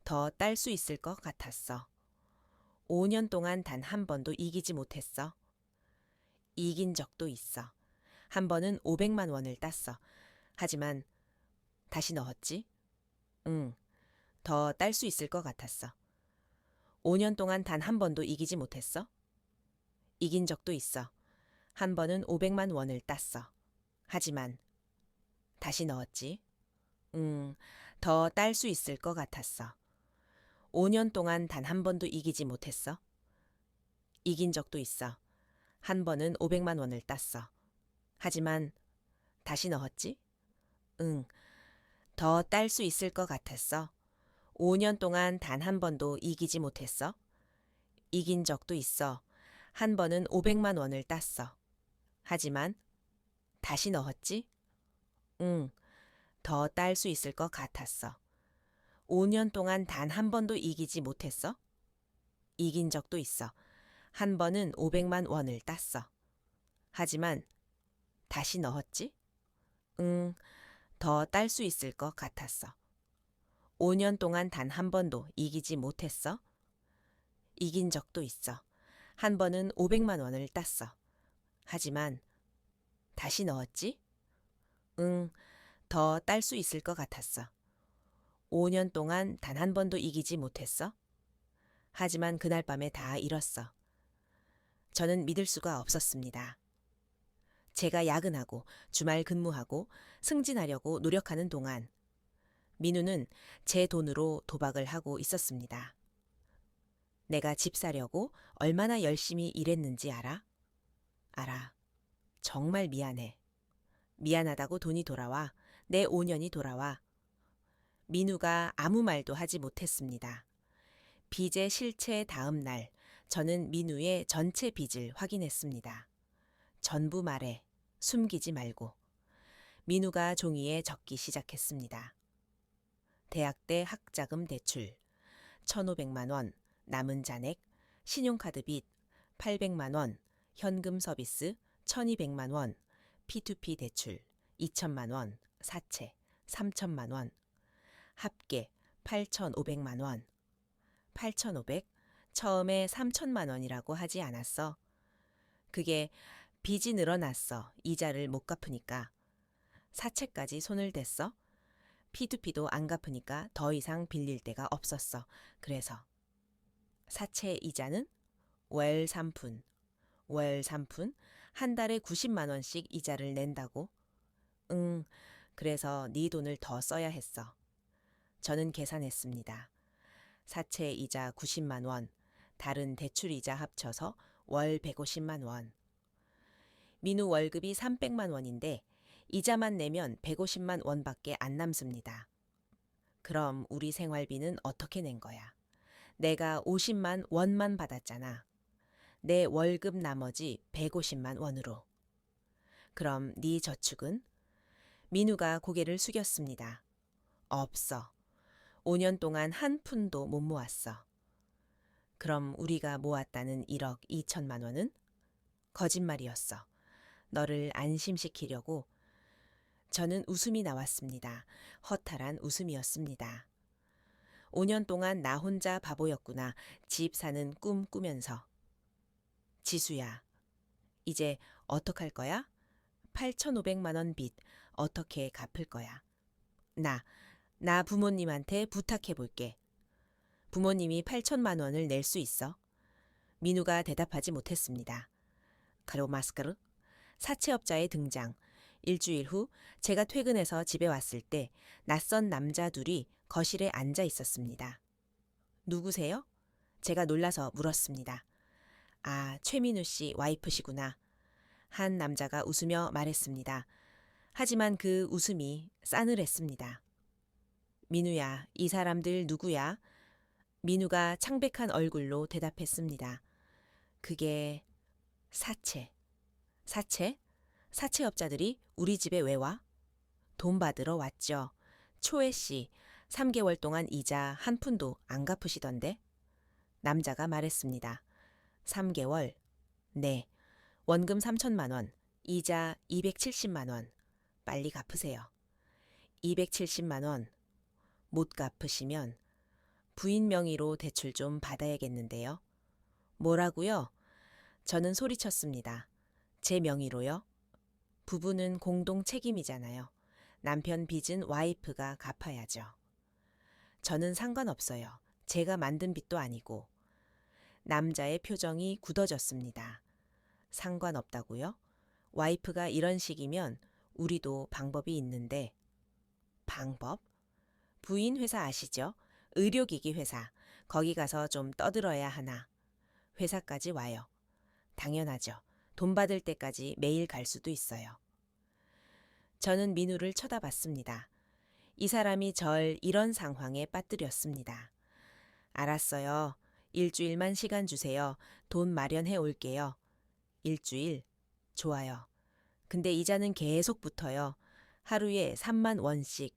더 딸 수 있을 것 같았어. 5년 동안 단 한 번도 이기지 못했어. 이긴 적도 있어. 한 번은 500만 원을 땄어. 하지만 다시 넣었지? 더 딸 수 있을 것 같았어. 5년 동안 단 한 번도 이기지 못했어. 이긴 적도 있어. 한 번은 500만 원을 땄어. 하지만 다시 넣었지? 더 딸 수 있을 것 같았어. 5년 동안 단 한 번도 이기지 못했어. 이긴 적도 있어. 한 번은 500만 원을 땄어. 하지만 다시 넣었지? 응, 더 딸 수 있을 것 같았어. 5년 동안 단 한 번도 이기지 못했어. 이긴 적도 있어. 한 번은 500만 원을 땄어. 하지만 다시 넣었지? 응, 더 딸 수 있을 것 같았어. 5년 동안 단 한 번도 이기지 못했어. 이긴 적도 있어. 한 번은 500만 원을 땄어. 하지만 다시 넣었지? 응, 더 딸 수 있을 것 같았어. 5년 동안 단 한 번도 이기지 못했어. 이긴 적도 있어. 한 번은 500만 원을 땄어. 하지만 다시 넣었지? 응, 더 딸 수 있을 것 같았어. 5년 동안 단 한 번도 이기지 못했어. 하지만 그날 밤에 다 잃었어. 저는 믿을 수가 없었습니다. 제가 야근하고 주말 근무하고 승진하려고 노력하는 동안 민우는 제 돈으로 도박을 하고 있었습니다. 내가 집 사려고 얼마나 열심히 일했는지 알아? 알아. 정말 미안해. 미안하다고 돈이 돌아와. 내 5년이 돌아와. 민우가 아무 말도 하지 못했습니다. 빚의 실체 다음 날 저는 민우의 전체 빚을 확인했습니다. 전부 말해. 숨기지 말고. 민우가 종이에 적기 시작했습니다. 대학 때 학자금 대출 1,500만 원, 남은 잔액, 신용카드 빚 800만 원, 현금 서비스 1,200만 원, P2P 대출 2천만 원, 사채 3천만 원, 합계 8,500만 원. 8,500? 처음에 3천만 원이라고 하지 않았어. 그게 빚이 늘어났어. 이자를 못 갚으니까. 사채까지 손을 댔어. P2P도 안 갚으니까 더 이상 빌릴 데가 없었어. 그래서 사채 이자는 월 3푼. 월 3푼? 한 달에 90만 원씩 이자를 낸다고? 그래서 네 돈을 더 써야 했어. 저는 계산했습니다. 사채 이자 90만 원, 다른 대출 이자 합쳐서 월 150만 원. 민우 월급이 300만 원인데 이자만 내면 150만 원밖에 안 남습니다. 그럼 우리 생활비는 어떻게 낸 거야? 내가 50만 원만 받았잖아. 내 월급 나머지 150만 원으로. 그럼 네 저축은? 민우가 고개를 숙였습니다. 없어. 5년 동안 한 푼도 못 모았어. 그럼 우리가 모았다는 1억 2천만 원은? 거짓말이었어. 너를 안심시키려고. 저는 웃음이 나왔습니다. 허탈한 웃음이었습니다. 5년 동안 나 혼자 바보였구나. 집 사는 꿈 꾸면서. 지수야, 이제 어떡할 거야? 8,500만 원 빚 어떻게 갚을 거야? 나 부모님한테 부탁해 볼게. 부모님이 8천만 원을 낼 수 있어? 민우가 대답하지 못했습니다. 가로마스카르 사채업자의 등장. 일주일 후 제가 퇴근해서 집에 왔을 때 낯선 남자 둘이 거실에 앉아 있었습니다. 누구세요? 제가 놀라서 물었습니다. 아, 최민우 씨 와이프시구나. 한 남자가 웃으며 말했습니다. 하지만 그 웃음이 싸늘했습니다. 민우야, 이 사람들 누구야? 민우가 창백한 얼굴로 대답했습니다. 그게 사채. 사채? 사채업자들이 우리 집에 왜 와? 돈 받으러 왔죠. 초혜 씨, 3개월 동안 이자 한 푼도 안 갚으시던데? 남자가 말했습니다. 3개월? 네. 원금 3천만 원, 이자 270만 원. 빨리 갚으세요. 270만 원. 못 갚으시면 부인 명의로 대출 좀 받아야겠는데요. 뭐라고요? 저는 소리쳤습니다. 제 명의로요? 부부는 공동 책임이잖아요. 남편 빚은 와이프가 갚아야죠. 저는 상관없어요. 제가 만든 빚도 아니고. 남자의 표정이 굳어졌습니다. 상관없다고요? 와이프가 이런 식이면 우리도 방법이 있는데. 방법? 부인 회사 아시죠? 의료기기 회사. 거기 가서 좀 떠들어야 하나. 회사까지 와요. 당연하죠. 돈 받을 때까지 매일 갈 수도 있어요. 저는 민우를 쳐다봤습니다. 이 사람이 절 이런 상황에 빠뜨렸습니다. 알았어요. 일주일만 시간 주세요. 돈 마련해 올게요. 일주일? 좋아요. 근데 이자는 계속 붙어요. 하루에 3만 원씩.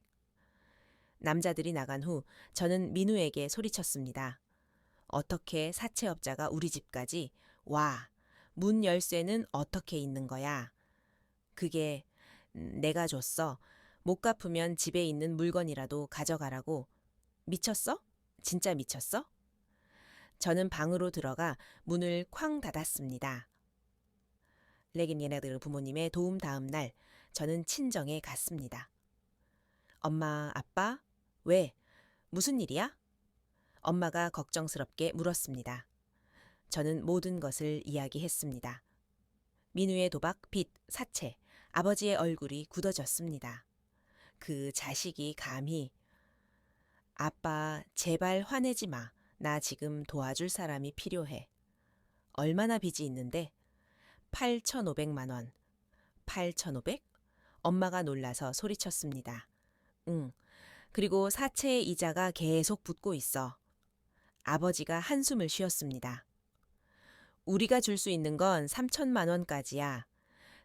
남자들이 나간 후 저는 민우에게 소리쳤습니다. 어떻게 사채업자가 우리 집까지 와? 문 열쇠는 어떻게 있는 거야? 그게 내가 줬어. 못 갚으면 집에 있는 물건이라도 가져가라고. 미쳤어? 진짜 미쳤어? 저는 방으로 들어가 문을 쾅 닫았습니다. 레긴 얘네들 부모님의 도움 다음 날 저는 친정에 갔습니다. 엄마, 아빠? 왜? 무슨 일이야? 엄마가 걱정스럽게 물었습니다. 저는 모든 것을 이야기했습니다. 민우의 도박, 빚, 사채, 아버지의 얼굴이 굳어졌습니다. 그 자식이 감히. 아빠, 제발 화내지 마. 나 지금 도와줄 사람이 필요해. 얼마나 빚이 있는데? 8,500만 원. 8,500? 엄마가 놀라서 소리쳤습니다. 응. 그리고 사채의 이자가 계속 붙고 있어. 아버지가 한숨을 쉬었습니다. 우리가 줄 수 있는 건 3천만 원까지야.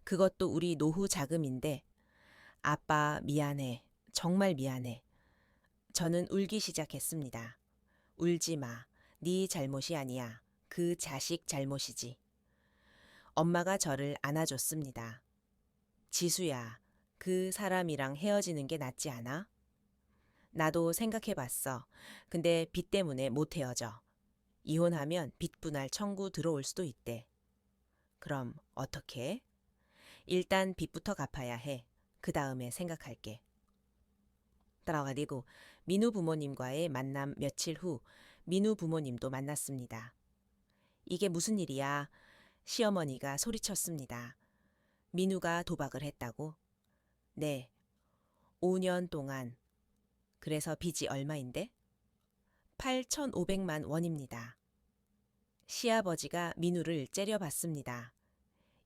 그것도 우리 노후 자금인데. 아빠 미안해. 정말 미안해. 저는 울기 시작했습니다. 울지 마. 네 잘못이 아니야. 그 자식 잘못이지. 엄마가 저를 안아줬습니다. 지수야, 그 사람이랑 헤어지는 게 낫지 않아? 나도 생각해봤어. 근데 빚 때문에 못 헤어져. 이혼하면 빚분할 청구 들어올 수도 있대. 그럼 어떻게? 일단 빚부터 갚아야 해. 그 다음에 생각할게. 따라가리고 민우 부모님과의 만남 며칠 후 민우 부모님도 만났습니다. 이게 무슨 일이야? 시어머니가 소리쳤습니다. 민우가 도박을 했다고? 네. 5년 동안. 그래서 빚이 얼마인데? 8,500만 원입니다. 시아버지가 민우를 째려봤습니다.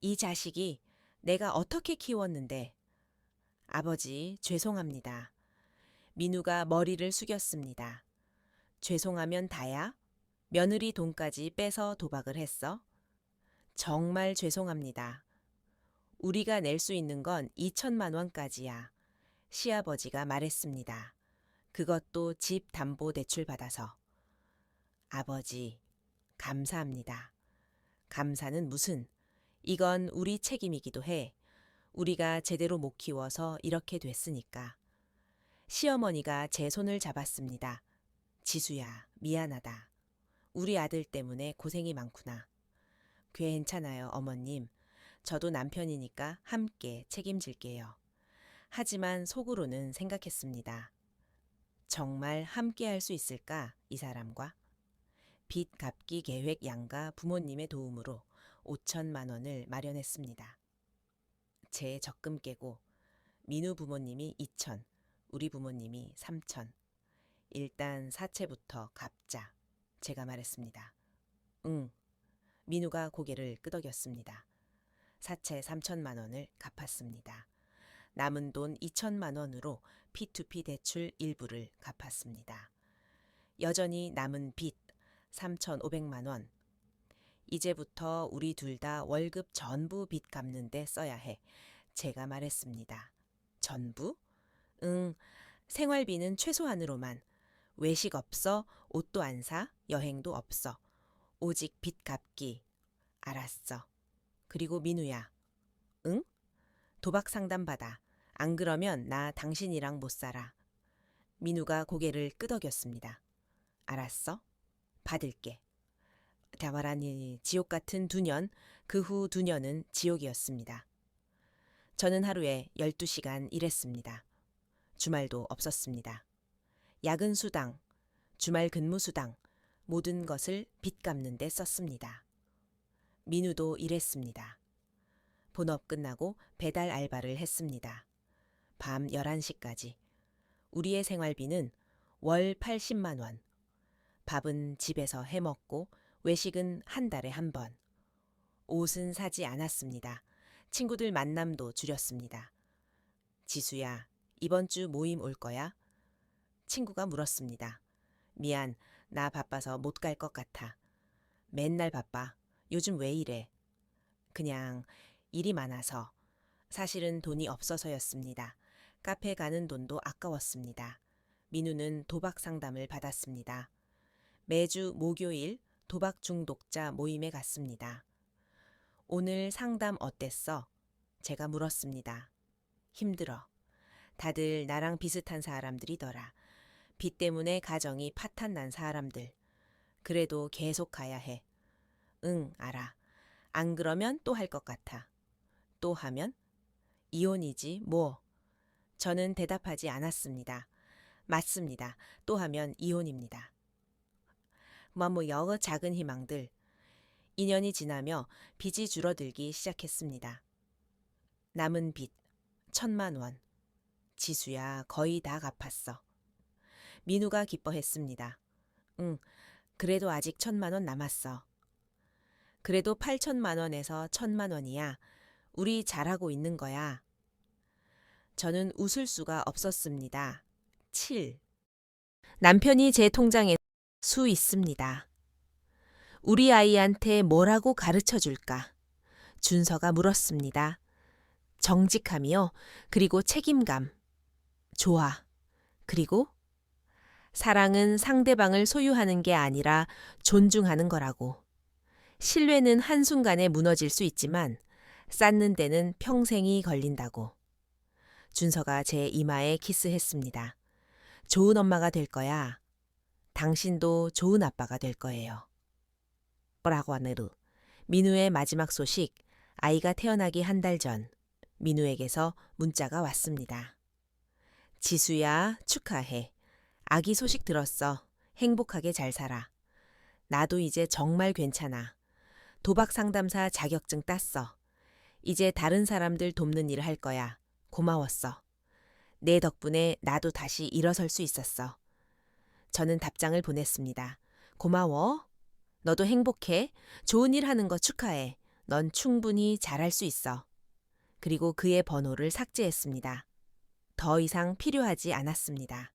이 자식이 내가 어떻게 키웠는데. 아버지, 죄송합니다. 민우가 머리를 숙였습니다. 죄송하면 다야? 며느리 돈까지 빼서 도박을 했어? 정말 죄송합니다. 우리가 낼 수 있는 건 2천만 원까지야. 시아버지가 말했습니다. 그것도 집 담보 대출 받아서. 아버지, 감사합니다. 감사는 무슨, 이건 우리 책임이기도 해. 우리가 제대로 못 키워서 이렇게 됐으니까. 시어머니가 제 손을 잡았습니다. 지수야, 미안하다. 우리 아들 때문에 고생이 많구나. 괜찮아요, 어머님. 저도 남편이니까 함께 책임질게요. 하지만 속으로는 생각했습니다. 정말 함께 할 수 있을까, 이 사람과? 빚 갚기 계획 양가 부모님의 도움으로 5천만 원을 마련했습니다. 제 적금 깨고 민우 부모님이 2천, 우리 부모님이 3천. 일단 사채부터 갚자. 제가 말했습니다. 응. 민우가 고개를 끄덕였습니다. 사채 3천만 원을 갚았습니다. 남은 돈 2천만 원으로 P2P 대출 일부를 갚았습니다. 여전히 남은 빚 3,500만 원. 이제부터 우리 둘 다 월급 전부 빚 갚는 데 써야 해. 제가 말했습니다. 전부? 응, 생활비는 최소한으로만. 외식 없어, 옷도 안 사, 여행도 없어. 오직 빚 갚기. 알았어. 그리고 민우야. 응? 도박 상담 받아. 안 그러면 나 당신이랑 못 살아. 민우가 고개를 끄덕였습니다. 알았어? 받을게. 다말하니 지옥 같은 두 년, 그 후 두 년은 지옥이었습니다. 저는 하루에 12시간 일했습니다. 주말도 없었습니다. 야근 수당, 주말 근무 수당, 모든 것을 빚 갚는 데 썼습니다. 민우도 일했습니다. 본업 끝나고 배달 알바를 했습니다. 밤 11시까지. 우리의 생활비는 월 80만 원. 밥은 집에서 해먹고 외식은 한 달에 한 번. 옷은 사지 않았습니다. 친구들 만남도 줄였습니다. 지수야, 이번 주 모임 올 거야? 친구가 물었습니다. 미안, 나 바빠서 못 갈 것 같아. 맨날 바빠. 요즘 왜 이래? 그냥 일이 많아서. 사실은 돈이 없어서였습니다. 카페 가는 돈도 아까웠습니다. 민우는 도박 상담을 받았습니다. 매주 목요일 도박 중독자 모임에 갔습니다. 오늘 상담 어땠어? 제가 물었습니다. 힘들어. 다들 나랑 비슷한 사람들이더라. 빚 때문에 가정이 파탄 난 사람들. 그래도 계속 가야 해. 응, 알아. 안 그러면 또 할 것 같아. 또 하면? 이혼이지 뭐. 저는 대답하지 않았습니다. 맞습니다. 또 하면 이혼입니다. 뭐 여러 작은 희망들. 2년이 지나며 빚이 줄어들기 시작했습니다. 남은 빚 1,000만 원. 지수야, 거의 다 갚았어. 민우가 기뻐했습니다. 응, 그래도 아직 1,000만 원 남았어. 그래도 8천만 원에서 1,000만 원이야. 우리 잘하고 있는 거야. 저는 웃을 수가 없었습니다. 7. 남편이 제 통장에 수 있습니다. 우리 아이한테 뭐라고 가르쳐 줄까? 준서가 물었습니다. 정직함이요. 그리고 책임감. 좋아. 그리고 사랑은 상대방을 소유하는 게 아니라 존중하는 거라고. 신뢰는 한순간에 무너질 수 있지만 쌓는 데는 평생이 걸린다고. 준서가 제 이마에 키스했습니다. 좋은 엄마가 될 거야. 당신도 좋은 아빠가 될 거예요. 브라과네르. 민우의 마지막 소식, 아이가 태어나기 한 달 전, 민우에게서 문자가 왔습니다. 지수야, 축하해. 아기 소식 들었어. 행복하게 잘 살아. 나도 이제 정말 괜찮아. 도박 상담사 자격증 땄어. 이제 다른 사람들 돕는 일을 할 거야. 고마웠어. 내 덕분에 나도 다시 일어설 수 있었어. 저는 답장을 보냈습니다. 고마워. 너도 행복해. 좋은 일 하는 거 축하해. 넌 충분히 잘할 수 있어. 그리고 그의 번호를 삭제했습니다. 더 이상 필요하지 않았습니다.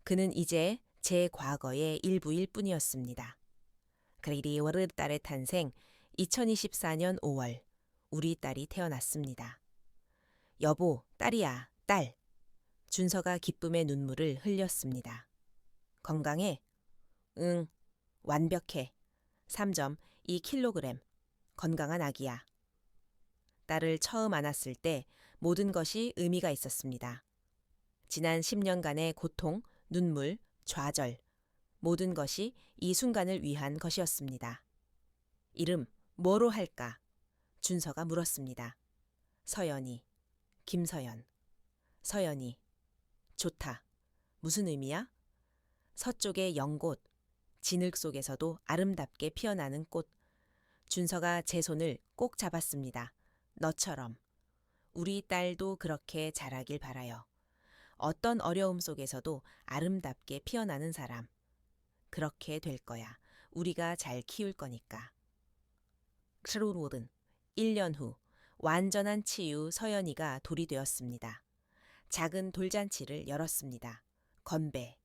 그는 이제 제 과거의 일부일 뿐이었습니다. 그리리 월르 딸의 탄생 2024년 5월 우리 딸이 태어났습니다. 여보, 딸이야, 딸. 준서가 기쁨의 눈물을 흘렸습니다. 건강해? 응, 완벽해. 3.2kg. 건강한 아기야. 딸을 처음 안았을 때 모든 것이 의미가 있었습니다. 지난 10년간의 고통, 눈물, 좌절, 모든 것이 이 순간을 위한 것이었습니다. 이름 뭐로 할까? 준서가 물었습니다. 서연이, 김서연. 서연이, 좋다. 무슨 의미야? 서쪽의 연꽃, 진흙 속에서도 아름답게 피어나는 꽃. 준서가 제 손을 꼭 잡았습니다. 너처럼. 우리 딸도 그렇게 자라길 바라요. 어떤 어려움 속에서도 아름답게 피어나는 사람. 그렇게 될 거야. 우리가 잘 키울 거니까. 크루로든 1년 후 완전한 치유 서연이가 돌이 되었습니다. 작은 돌잔치를 열었습니다. 건배.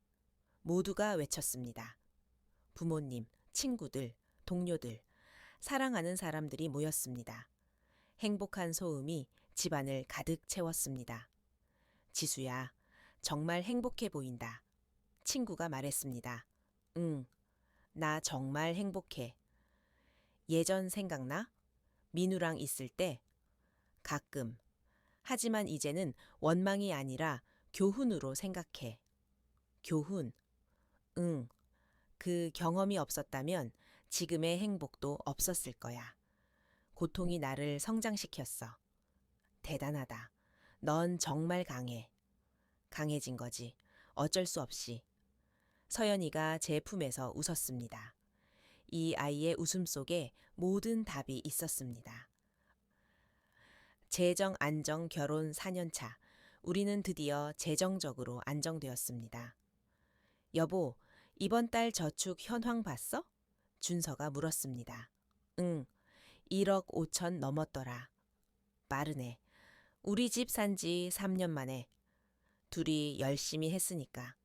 모두가 외쳤습니다. 부모님, 친구들, 동료들, 사랑하는 사람들이 모였습니다. 행복한 소음이 집안을 가득 채웠습니다. 지수야, 정말 행복해 보인다. 친구가 말했습니다. 응, 나 정말 행복해. 예전 생각나? 민우랑 있을 때? 가끔. 하지만 이제는 원망이 아니라 교훈으로 생각해. 교훈. 응, 그 경험이 없었다면 지금의 행복도 없었을 거야. 고통이 나를 성장시켰어. 대단하다. 넌 정말 강해. 강해진 거지. 어쩔 수 없이. 서연이가 제 품에서 웃었습니다. 이 아이의 웃음 속에 모든 답이 있었습니다. 재정 안정 결혼 4년 차. 우리는 드디어 재정적으로 안정되었습니다. 여보, 이번 달 저축 현황 봤어? 준서가 물었습니다. 응, 1억 5천 넘었더라. 빠르네. 우리 집 산 지 3년 만에. 둘이 열심히 했으니까.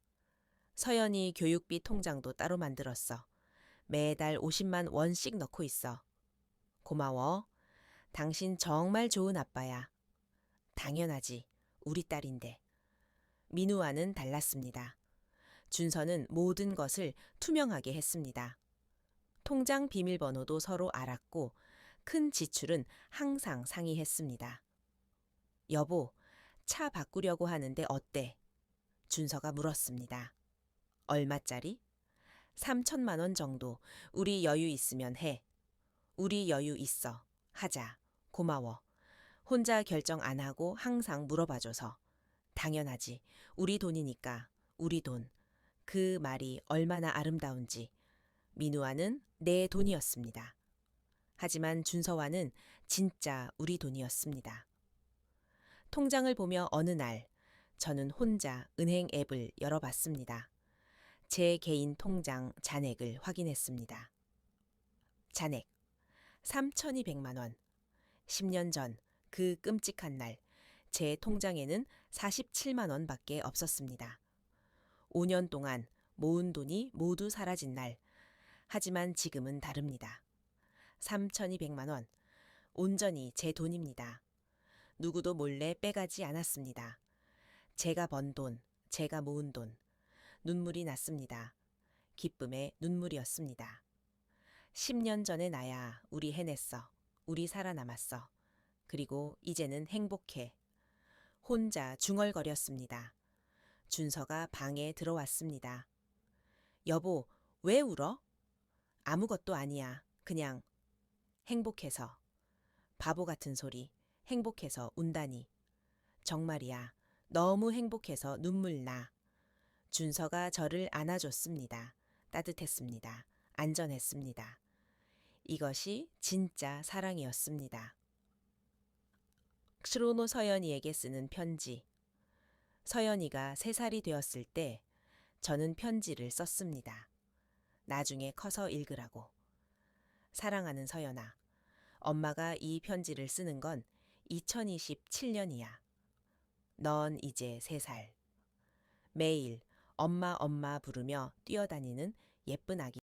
서연이 교육비 통장도 따로 만들었어. 매달 50만 원씩 넣고 있어. 고마워. 당신 정말 좋은 아빠야. 당연하지. 우리 딸인데. 민우와는 달랐습니다. 준서는 모든 것을 투명하게 했습니다. 통장 비밀번호도 서로 알았고 큰 지출은 항상 상의했습니다. 여보, 차 바꾸려고 하는데 어때? 준서가 물었습니다. 얼마짜리? 3천만 원 정도. 우리 여유 있으면 해. 우리 여유 있어. 하자. 고마워. 혼자 결정 안 하고 항상 물어봐줘서. 당연하지. 우리 돈이니까. 우리 돈. 그 말이 얼마나 아름다운지. 민우와는 내 돈이었습니다. 하지만 준서와는 진짜 우리 돈이었습니다. 통장을 보며 어느 날 저는 혼자 은행 앱을 열어봤습니다. 제 개인 통장 잔액을 확인했습니다. 잔액 3,200만 원. 10년 전 그 끔찍한 날 제 통장에는 47만 원밖에 없었습니다. 5년 동안 모은 돈이 모두 사라진 날. 하지만 지금은 다릅니다. 3,200만 원. 온전히 제 돈입니다. 누구도 몰래 빼가지 않았습니다. 제가 번 돈, 제가 모은 돈. 눈물이 났습니다. 기쁨의 눈물이었습니다. 10년 전의 나야, 우리 해냈어. 우리 살아남았어. 그리고 이제는 행복해. 혼자 중얼거렸습니다. 준서가 방에 들어왔습니다. 여보, 왜 울어? 아무것도 아니야. 그냥 행복해서. 바보 같은 소리. 행복해서 운다니. 정말이야. 너무 행복해서 눈물 나. 준서가 저를 안아줬습니다. 따뜻했습니다. 안전했습니다. 이것이 진짜 사랑이었습니다. 슈로노 서연이에게 쓰는 편지. 서연이가 3살이 되었을 때 저는 편지를 썼습니다. 나중에 커서 읽으라고. 사랑하는 서연아, 엄마가 이 편지를 쓰는 건 2027년이야. 넌 이제 3살. 매일 엄마 엄마 부르며 뛰어다니는 예쁜 아기